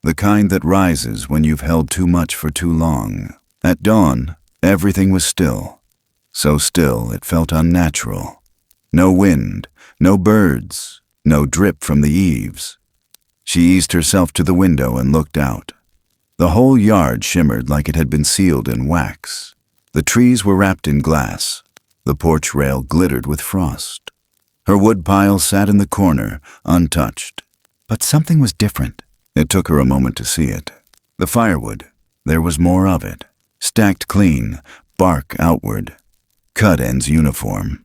B: The kind that rises when you've held too much for too long. At dawn, everything was still. So still it felt unnatural. No wind, no birds, no drip from the eaves. She eased herself to the window and looked out. The whole yard shimmered like it had been sealed in wax. The trees were wrapped in glass. The porch rail glittered with frost. Her wood pile sat in the corner, untouched. But something was different. It took her a moment to see it. The firewood, there was more of it. Stacked clean, bark outward. Cut ends uniform.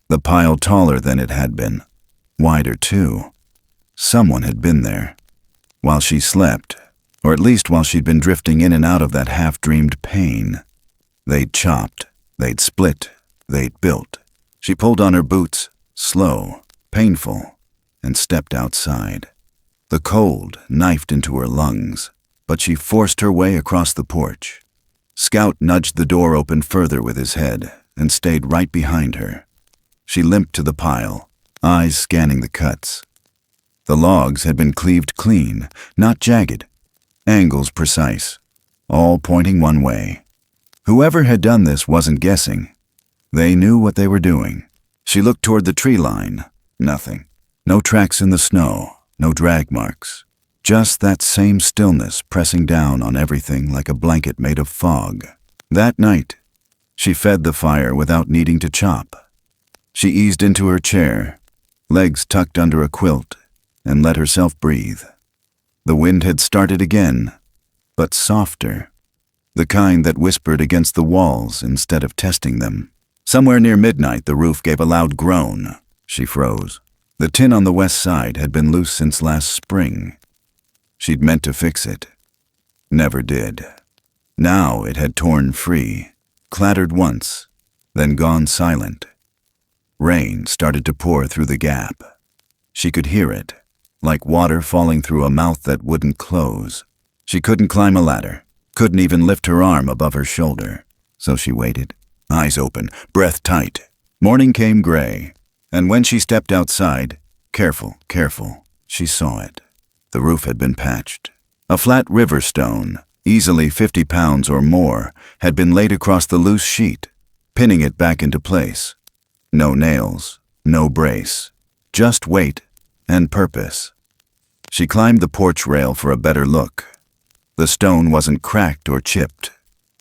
B: The pile taller than it had been. Wider too. Someone had been there. While she slept, or at least while she'd been drifting in and out of that half-dreamed pain. They'd chopped, they'd split, they'd built. She pulled on her boots, slow, painful, and stepped outside. The cold knifed into her lungs, but she forced her way across the porch. Scout nudged the door open further with his head and stayed right behind her. She limped to the pile, eyes scanning the cuts. The logs had been cleaved clean, not jagged. Angles precise, all pointing one way. Whoever had done this wasn't guessing. They knew what they were doing. She looked toward the tree line. Nothing. No tracks in the snow, no drag marks. Just that same stillness pressing down on everything like a blanket made of fog. That night, she fed the fire without needing to chop. She eased into her chair, legs tucked under a quilt, and let herself breathe. The wind had started again, but softer. The kind that whispered against the walls instead of testing them. Somewhere near midnight, the roof gave a loud groan. She froze. The tin on the west side had been loose since last spring. She'd meant to fix it. Never did. Now it had torn free, clattered once, then gone silent. Rain started to pour through the gap. She could hear it, like water falling through a mouth that wouldn't close. She couldn't climb a ladder. Couldn't even lift her arm above her shoulder. So she waited, eyes open, breath tight. Morning came gray, and when she stepped outside, careful, she saw it. The roof had been patched. A flat river stone, easily 50 pounds or more, had been laid across the loose sheet, pinning it back into place. No nails, no brace, just weight and purpose. She climbed the porch rail for a better look. The stone wasn't cracked or chipped,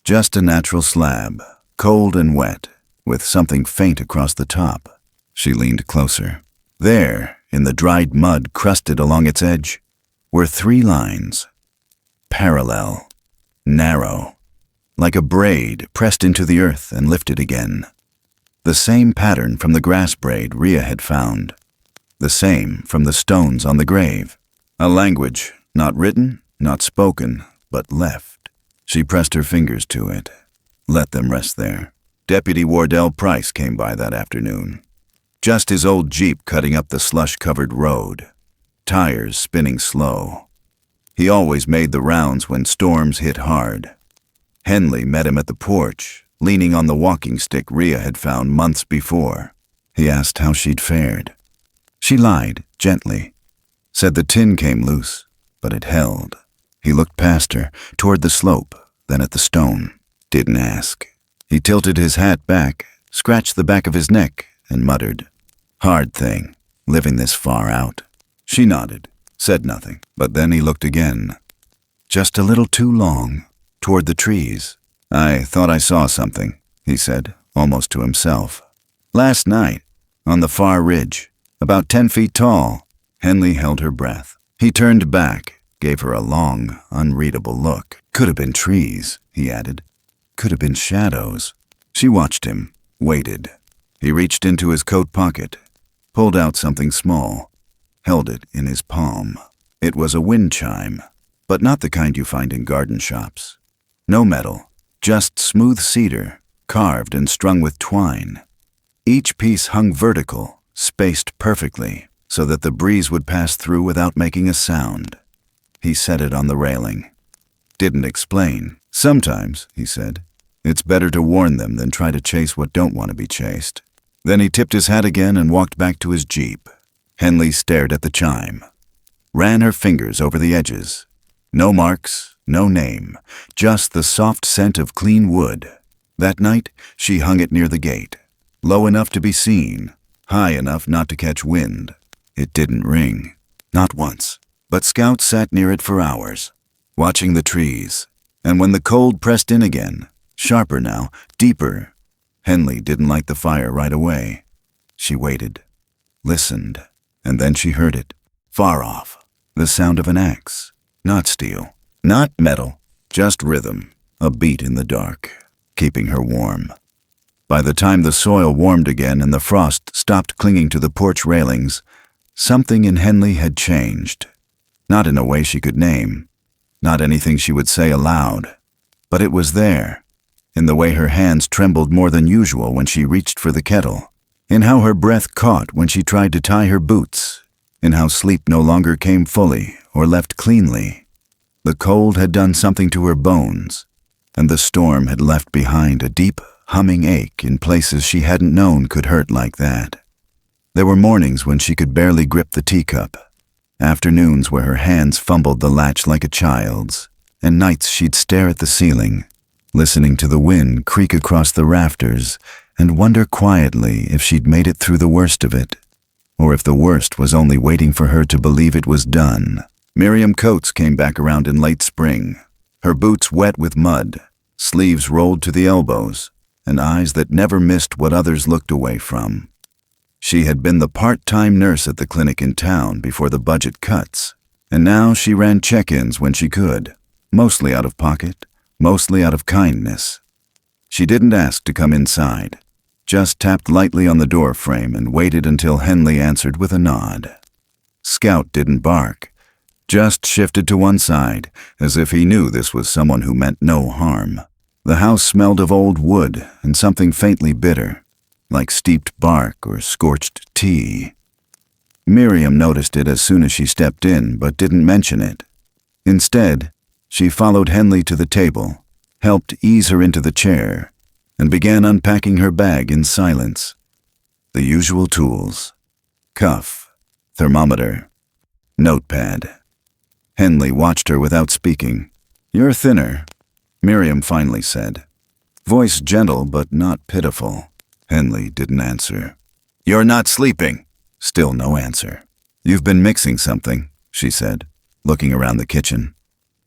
B: just a natural slab, cold and wet, with something faint across the top. She leaned closer. There, in the dried mud crusted along its edge, were 3 lines. Parallel, narrow, like a braid pressed into the earth and lifted again. The same pattern from the grass braid Rhea had found. The same from the stones on the grave. A language, not written, not spoken, but left. She pressed her fingers to it. Let them rest there. Deputy Wardell Price came by that afternoon. Just his old Jeep cutting up the slush-covered road. tires spinning slow. He always made the rounds when storms hit hard. Henley met him at the porch, leaning on the walking stick Rhea had found months before. He asked how she'd fared. She lied, gently. Said the tin came loose, but it held. He looked past her, toward the slope, then at the stone. Didn't ask. He tilted his hat back, scratched the back of his neck, and muttered, "Hard thing, living this far out." She nodded, said nothing, but then he looked again. Just a little too long, toward the trees. "I thought I saw something," he said, almost to himself. "Last night, on the far ridge, about 10 feet tall." Henley held her breath. He turned back, gave her a long, unreadable look. "Could have been trees," he added. "Could have been shadows." She watched him, waited. He reached into his coat pocket, pulled out something small, held it in his palm. It was a wind chime, but not the kind you find in garden shops. No metal, just smooth cedar, carved and strung with twine. Each piece hung vertical, spaced perfectly, so that the breeze would pass through without making a sound. He set it on the railing. Didn't explain. "Sometimes," he said, "it's better to warn them than try to chase what don't want to be chased." Then he tipped his hat again and walked back to his Jeep. Henley stared at the chime, ran her fingers over the edges. No marks, no name, just the soft scent of clean wood. That night, she hung it near the gate, low enough to be seen, high enough not to catch wind. It didn't ring, not once, but Scout sat near it for hours, watching the trees. And when the cold pressed in again, sharper now, deeper, Henley didn't light the fire right away. She waited, listened, and then she heard it, far off, the sound of an axe. Not steel, not metal, just rhythm, a beat in the dark, keeping her warm. By the time the soil warmed again and the frost stopped clinging to the porch railings, something in Henley had changed. Not in a way she could name, not anything she would say aloud, but it was there, in the way her hands trembled more than usual when she reached for the kettle, in how her breath caught when she tried to tie her boots, in how sleep no longer came fully or left cleanly. The cold had done something to her bones, and the storm had left behind a deep, humming ache in places she hadn't known could hurt like that. There were mornings when she could barely grip the teacup, afternoons where her hands fumbled the latch like a child's, and nights she'd stare at the ceiling, listening to the wind creak across the rafters, and wonder quietly if she'd made it through the worst of it, or if the worst was only waiting for her to believe it was done. Miriam Coates came back around in late spring, her boots wet with mud, sleeves rolled to the elbows, and eyes that never missed what others looked away from. She had been the part-time nurse at the clinic in town before the budget cuts, and now she ran check-ins when she could, mostly out of pocket, mostly out of kindness. She didn't ask to come inside, just tapped lightly on the door frame and waited until Henley answered with a nod. Scout didn't bark, just shifted to one side, as if he knew this was someone who meant no harm. The house smelled of old wood and something faintly bitter, like steeped bark or scorched tea. Miriam noticed it as soon as she stepped in, but didn't mention it. Instead, she followed Henley to the table, helped ease her into the chair, and began unpacking her bag in silence. The usual tools: cuff, thermometer, notepad. Henley watched her without speaking. "You're thinner," Miriam finally said, voice gentle but not pitiful. Henley didn't answer. "You're not sleeping." Still no answer. "You've been mixing something," she said, looking around the kitchen.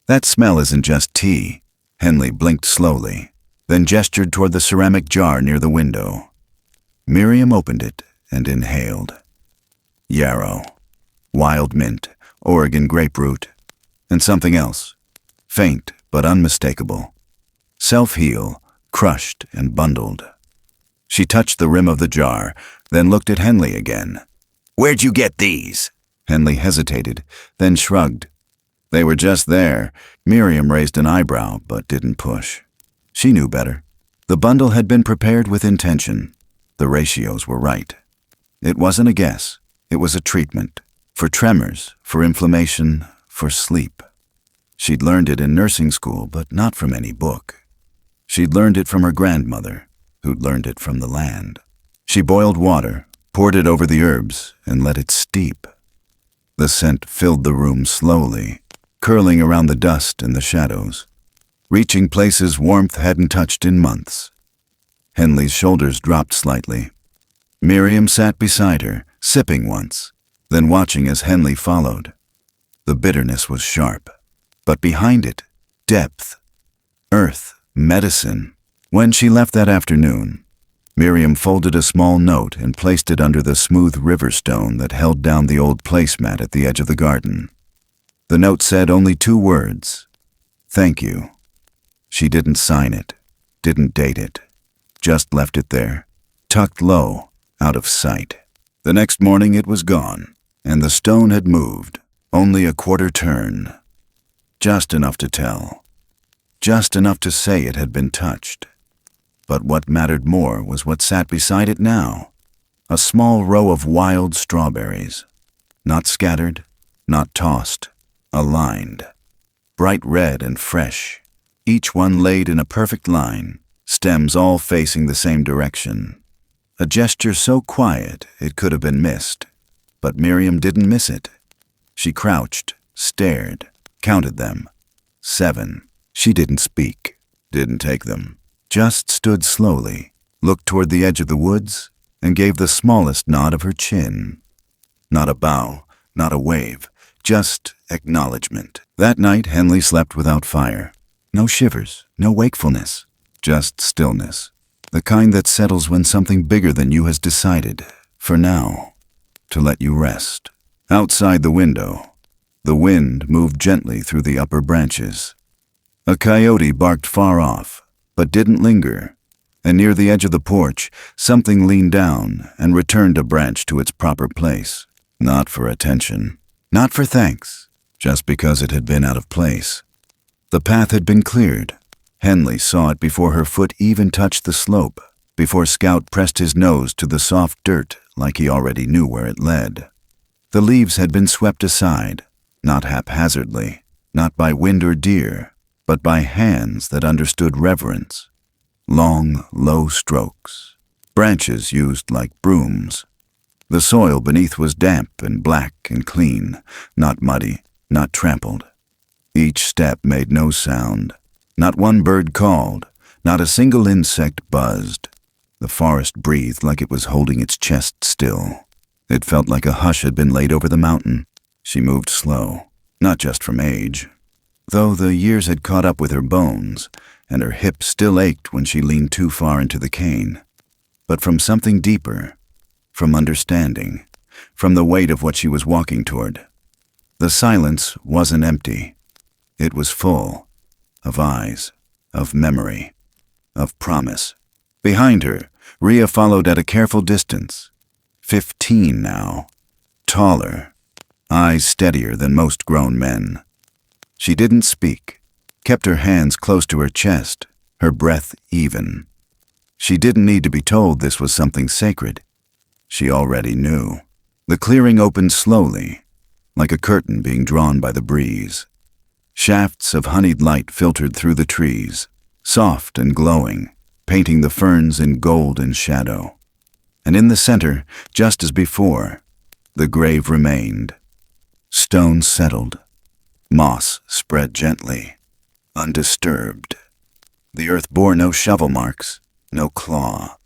B: "That smell isn't just tea." Henley blinked slowly, then gestured toward the ceramic jar near the window. Miriam opened it and inhaled. Yarrow, wild mint, Oregon grapefruit, and something else, faint but unmistakable. Self-heal, crushed and bundled. She touched the rim of the jar, then looked at Henley again. "Where'd you get these?" Henley hesitated, then shrugged. They were just there. Miriam raised an eyebrow, but didn't push. She knew better. The bundle had been prepared with intention. The ratios were right. It wasn't a guess. It was a treatment. For tremors, for inflammation, for sleep. She'd learned it in nursing school, but not from any book. She'd learned it from her grandmother, who'd learned it from the land. She boiled water, poured it over the herbs, and let it steep. The scent filled the room slowly, curling around the dust and the shadows, reaching places warmth hadn't touched in months. Henley's shoulders dropped slightly. Miriam sat beside her, sipping once, then watching as Henley followed. The bitterness was sharp, but behind it, depth, earth, medicine. When she left that afternoon, Miriam folded a small note and placed it under the smooth river stone that held down the old placemat at the edge of the garden. The note said only 2 words, "Thank you." She didn't sign it, didn't date it, just left it there, tucked low, out of sight. The next morning it was gone, and the stone had moved, only a quarter turn. Just enough to tell. Just enough to say it had been touched. But what mattered more was what sat beside it now. A small row of wild strawberries. Not scattered, not tossed, aligned. Bright red and fresh. Each one laid in a perfect line, stems all facing the same direction. A gesture so quiet it could have been missed. But Miriam didn't miss it. She crouched, stared, counted them. 7. She didn't speak, didn't take them. Just stood slowly, looked toward the edge of the woods, and gave the smallest nod of her chin. Not a bow, not a wave, just acknowledgement. That night Henley slept without fire. No shivers, no wakefulness, just stillness. The kind that settles when something bigger than you has decided, for now, to let you rest. Outside the window, the wind moved gently through the upper branches. A coyote barked far off, but didn't linger, and near the edge of the porch, something leaned down and returned a branch to its proper place. Not for attention, not for thanks, just because it had been out of place. The path had been cleared. Henley saw it before her foot even touched the slope, before Scout pressed his nose to the soft dirt like he already knew where it led. The leaves had been swept aside, not haphazardly, not by wind or deer, but by hands that understood reverence. Long, low strokes, branches used like brooms. The soil beneath was damp and black and clean, not muddy, not trampled. Each step made no sound. Not one bird called, not a single insect buzzed. The forest breathed like it was holding its chest still. It felt like a hush had been laid over the mountain. She moved slow, not just from age, though the years had caught up with her bones, and her hips still ached when she leaned too far into the cane, but from something deeper, from understanding, from the weight of what she was walking toward. The silence wasn't empty. It was full, of eyes, of memory, of promise. Behind her, Rhea followed at a careful distance. 15 now, taller, eyes steadier than most grown men. She didn't speak, kept her hands close to her chest, her breath even. She didn't need to be told this was something sacred. She already knew. The clearing opened slowly, like a curtain being drawn by the breeze. Shafts of honeyed light filtered through the trees, soft and glowing, painting the ferns in gold and shadow. And in the center, just as before, the grave remained. Stone settled. Moss spread gently, undisturbed. The earth bore no shovel marks, no claw,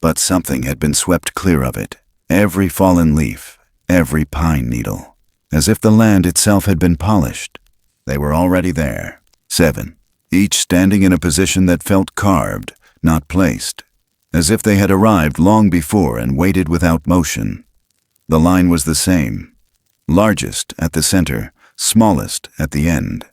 B: but something had been swept clear of it. Every fallen leaf, every pine needle, as if the land itself had been polished. They were already there. 7, each standing in a position that felt carved, not placed, as if they had arrived long before and waited without motion. The line was the same, largest at the center, smallest at the end.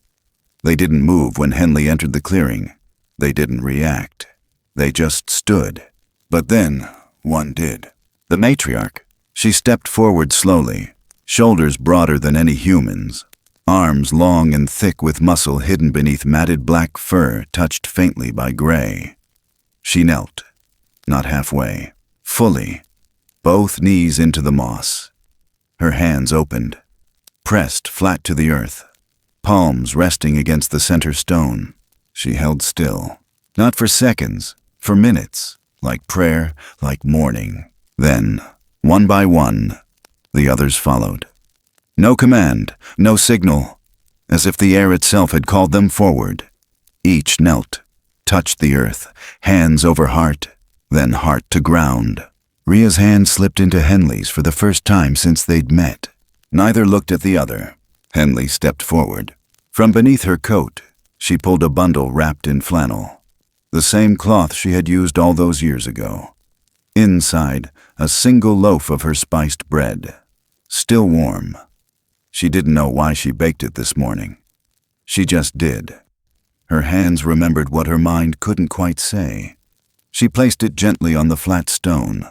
B: They didn't move when Henley entered the clearing. They didn't react. They just stood. But then, one did. The matriarch. She stepped forward slowly, shoulders broader than any human's, arms long and thick with muscle hidden beneath matted black fur touched faintly by gray. She knelt, not halfway, fully, both knees into the moss. Her hands opened, pressed flat to the earth, palms resting against the center stone. She held still, not for seconds, for minutes, like prayer, like mourning. Then, one by one, the others followed. No command, no signal, as if the air itself had called them forward. Each knelt, touched the earth, hands over heart, then heart to ground. Ria's hand slipped into Henley's for the first time since they'd met. Neither looked at the other. Henley stepped forward. From beneath her coat, she pulled a bundle wrapped in flannel, the same cloth she had used all those years ago. Inside, a single loaf of her spiced bread, still warm. She didn't know why she baked it this morning. She just did. Her hands remembered what her mind couldn't quite say. She placed it gently on the flat stone,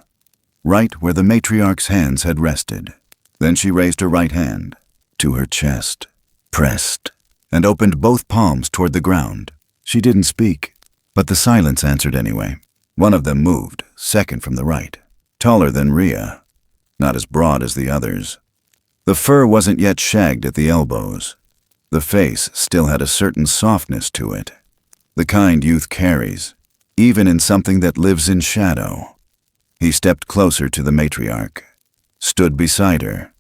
B: right where the matriarch's hands had rested. Then she raised her right hand to her chest, pressed, and opened both palms toward the ground. She didn't speak, but the silence answered anyway. One of them moved, second from the right, taller than Ria, not as broad as the others. The fur wasn't yet shagged at the elbows. The face still had a certain softness to it, the kind youth carries, even in something that lives in shadow. He stepped closer to the matriarch, stood beside her,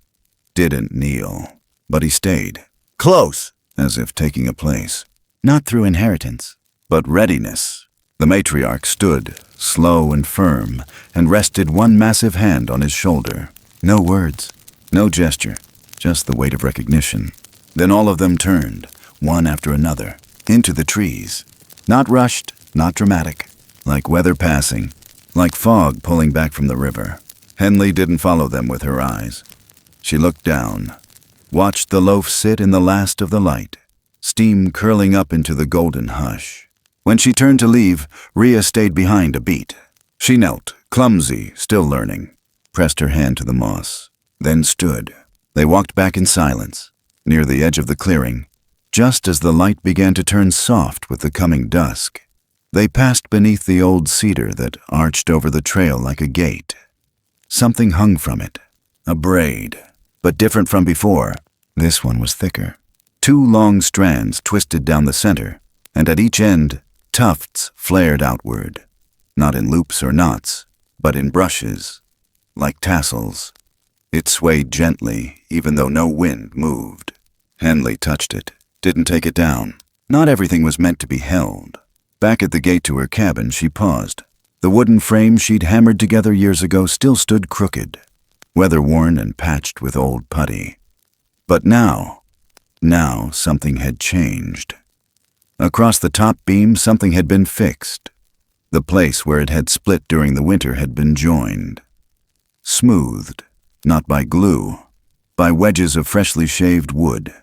B: didn't kneel, but he stayed, close, as if taking a place, not through inheritance, but readiness. The matriarch stood, slow and firm, and rested one massive hand on his shoulder. No words, no gesture, just the weight of recognition. Then all of them turned, one after another, into the trees. Not rushed, not dramatic, like weather passing, like fog pulling back from the river. Henley didn't follow them with her eyes. She looked down, watched the loaf sit in the last of the light, steam curling up into the golden hush. When she turned to leave, Ria stayed behind a beat. She knelt, clumsy, still learning, pressed her hand to the moss, then stood. They walked back in silence, near the edge of the clearing, just as the light began to turn soft with the coming dusk. They passed beneath the old cedar that arched over the trail like a gate. Something hung from it, a braid, but different from before. This one was thicker. 2 long strands twisted down the center, and at each end, tufts flared outward, not in loops or knots, but in brushes, like tassels. It swayed gently, even though no wind moved. Henley touched it, didn't take it down. Not everything was meant to be held. Back at the gate to her cabin, she paused. The wooden frame she'd hammered together years ago still stood crooked, weather-worn and patched with old putty. But now something had changed. Across the top beam, something had been fixed. The place where it had split during the winter had been joined. Smoothed, not by glue, by wedges of freshly shaved wood.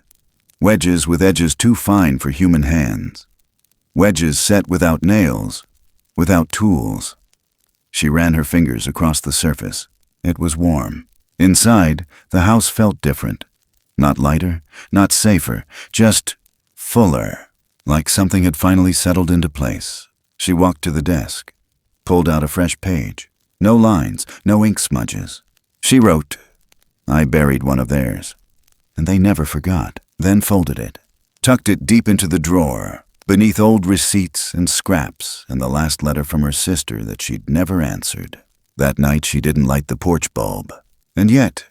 B: Wedges with edges too fine for human hands. Wedges set without nails, without tools. She ran her fingers across the surface. It was warm. Inside, the house felt different. Not lighter, not safer, just fuller, like something had finally settled into place. She walked to the desk, pulled out a fresh page. No lines, no ink smudges. She wrote, "I buried one of theirs," and they never forgot. Then folded it, tucked it deep into the drawer, beneath old receipts and scraps and the last letter from her sister that she'd never answered. That night she didn't light the porch bulb. And yet,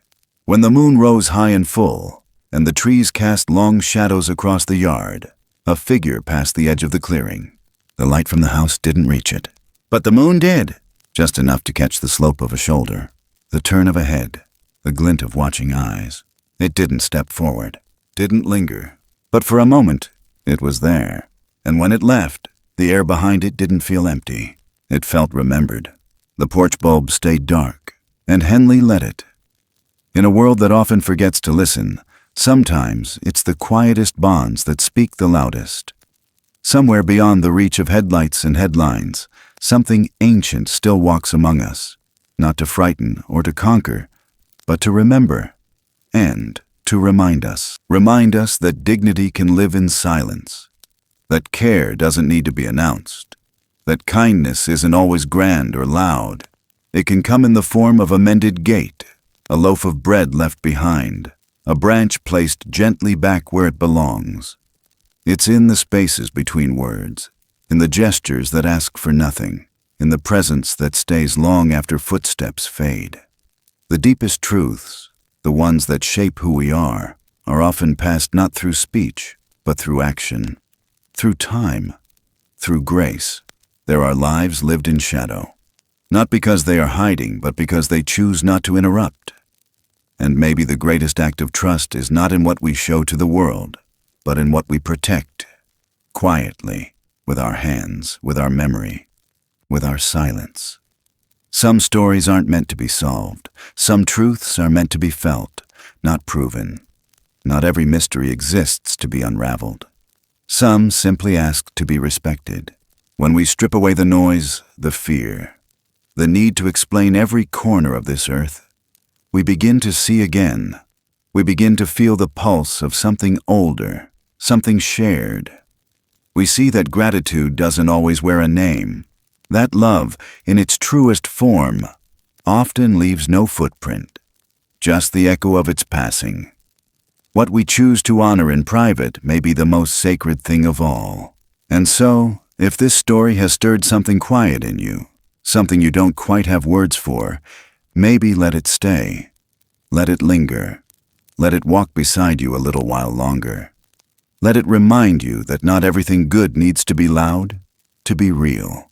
B: when the moon rose high and full, and the trees cast long shadows across the yard, a figure passed the edge of the clearing. The light from the house didn't reach it. But the moon did, just enough to catch the slope of a shoulder, the turn of a head, the glint of watching eyes. It didn't step forward, didn't linger, but for a moment, it was there. And when it left, the air behind it didn't feel empty. It felt remembered. The porch bulb stayed dark, and Henley let it. In a world that often forgets to listen, sometimes it's the quietest bonds that speak the loudest. Somewhere beyond the reach of headlights and headlines, something ancient still walks among us, not to frighten or to conquer, but to remember, and to remind us. Remind us that dignity can live in silence, that care doesn't need to be announced, that kindness isn't always grand or loud. It can come in the form of a mended gate, a loaf of bread left behind, a branch placed gently back where it belongs. It's in the spaces between words, in the gestures that ask for nothing, in the presence that stays long after footsteps fade. The deepest truths, the ones that shape who we are often passed not through speech, but through action, through time, through grace. There are lives lived in shadow, not because they are hiding, but because they choose not to interrupt. And maybe the greatest act of trust is not in what we show to the world, but in what we protect, quietly, with our hands, with our memory, with our silence. Some stories aren't meant to be solved. Some truths are meant to be felt, not proven. Not every mystery exists to be unraveled. Some simply ask to be respected. When we strip away the noise, the fear, the need to explain every corner of this earth, we begin to see again. We begin to feel the pulse of something older, something shared. We see that gratitude doesn't always wear a name. That love, in its truest form, often leaves no footprint, just the echo of its passing. What we choose to honor in private may be the most sacred thing of all. And so, if this story has stirred something quiet in you, something you don't quite have words for, maybe let it stay. Let it linger. Let it walk beside you a little while longer. Let it remind you that not everything good needs to be loud, to be real.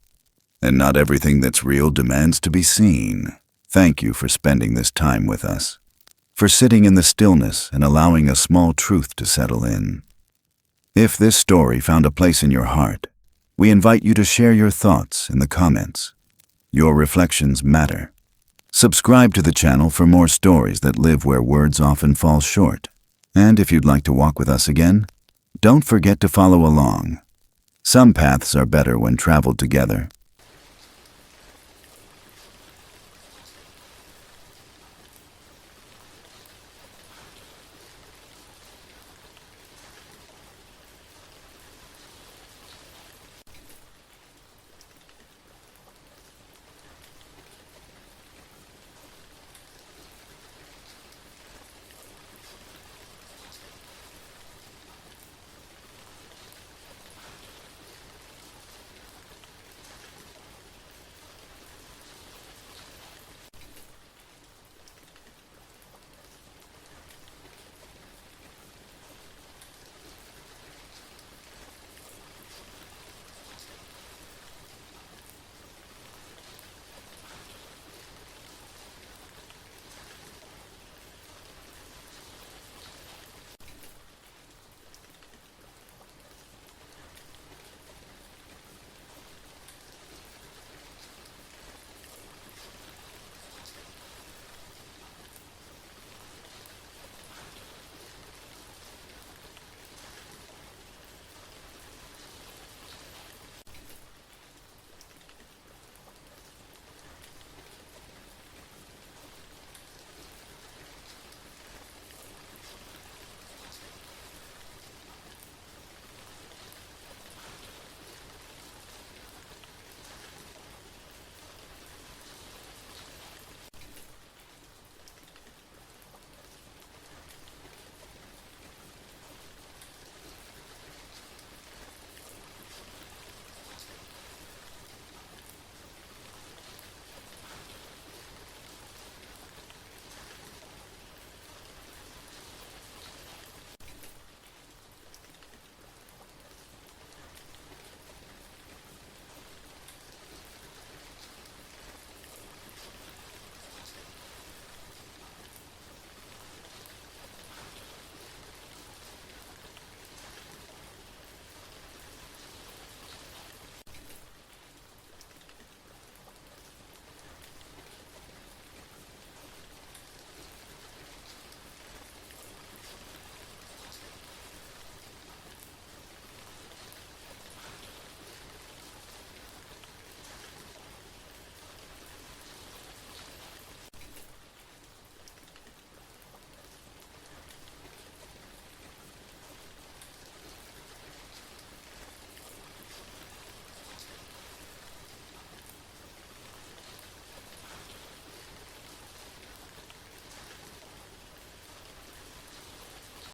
B: And not everything that's real demands to be seen. Thank you for spending this time with us, for sitting in the stillness and allowing a small truth to settle in. If this story found a place in your heart, we invite you to share your thoughts in the comments. Your reflections matter. Subscribe to the channel for more stories that live where words often fall short. And if you'd like to walk with us again, don't forget to follow along. Some paths are better when traveled together.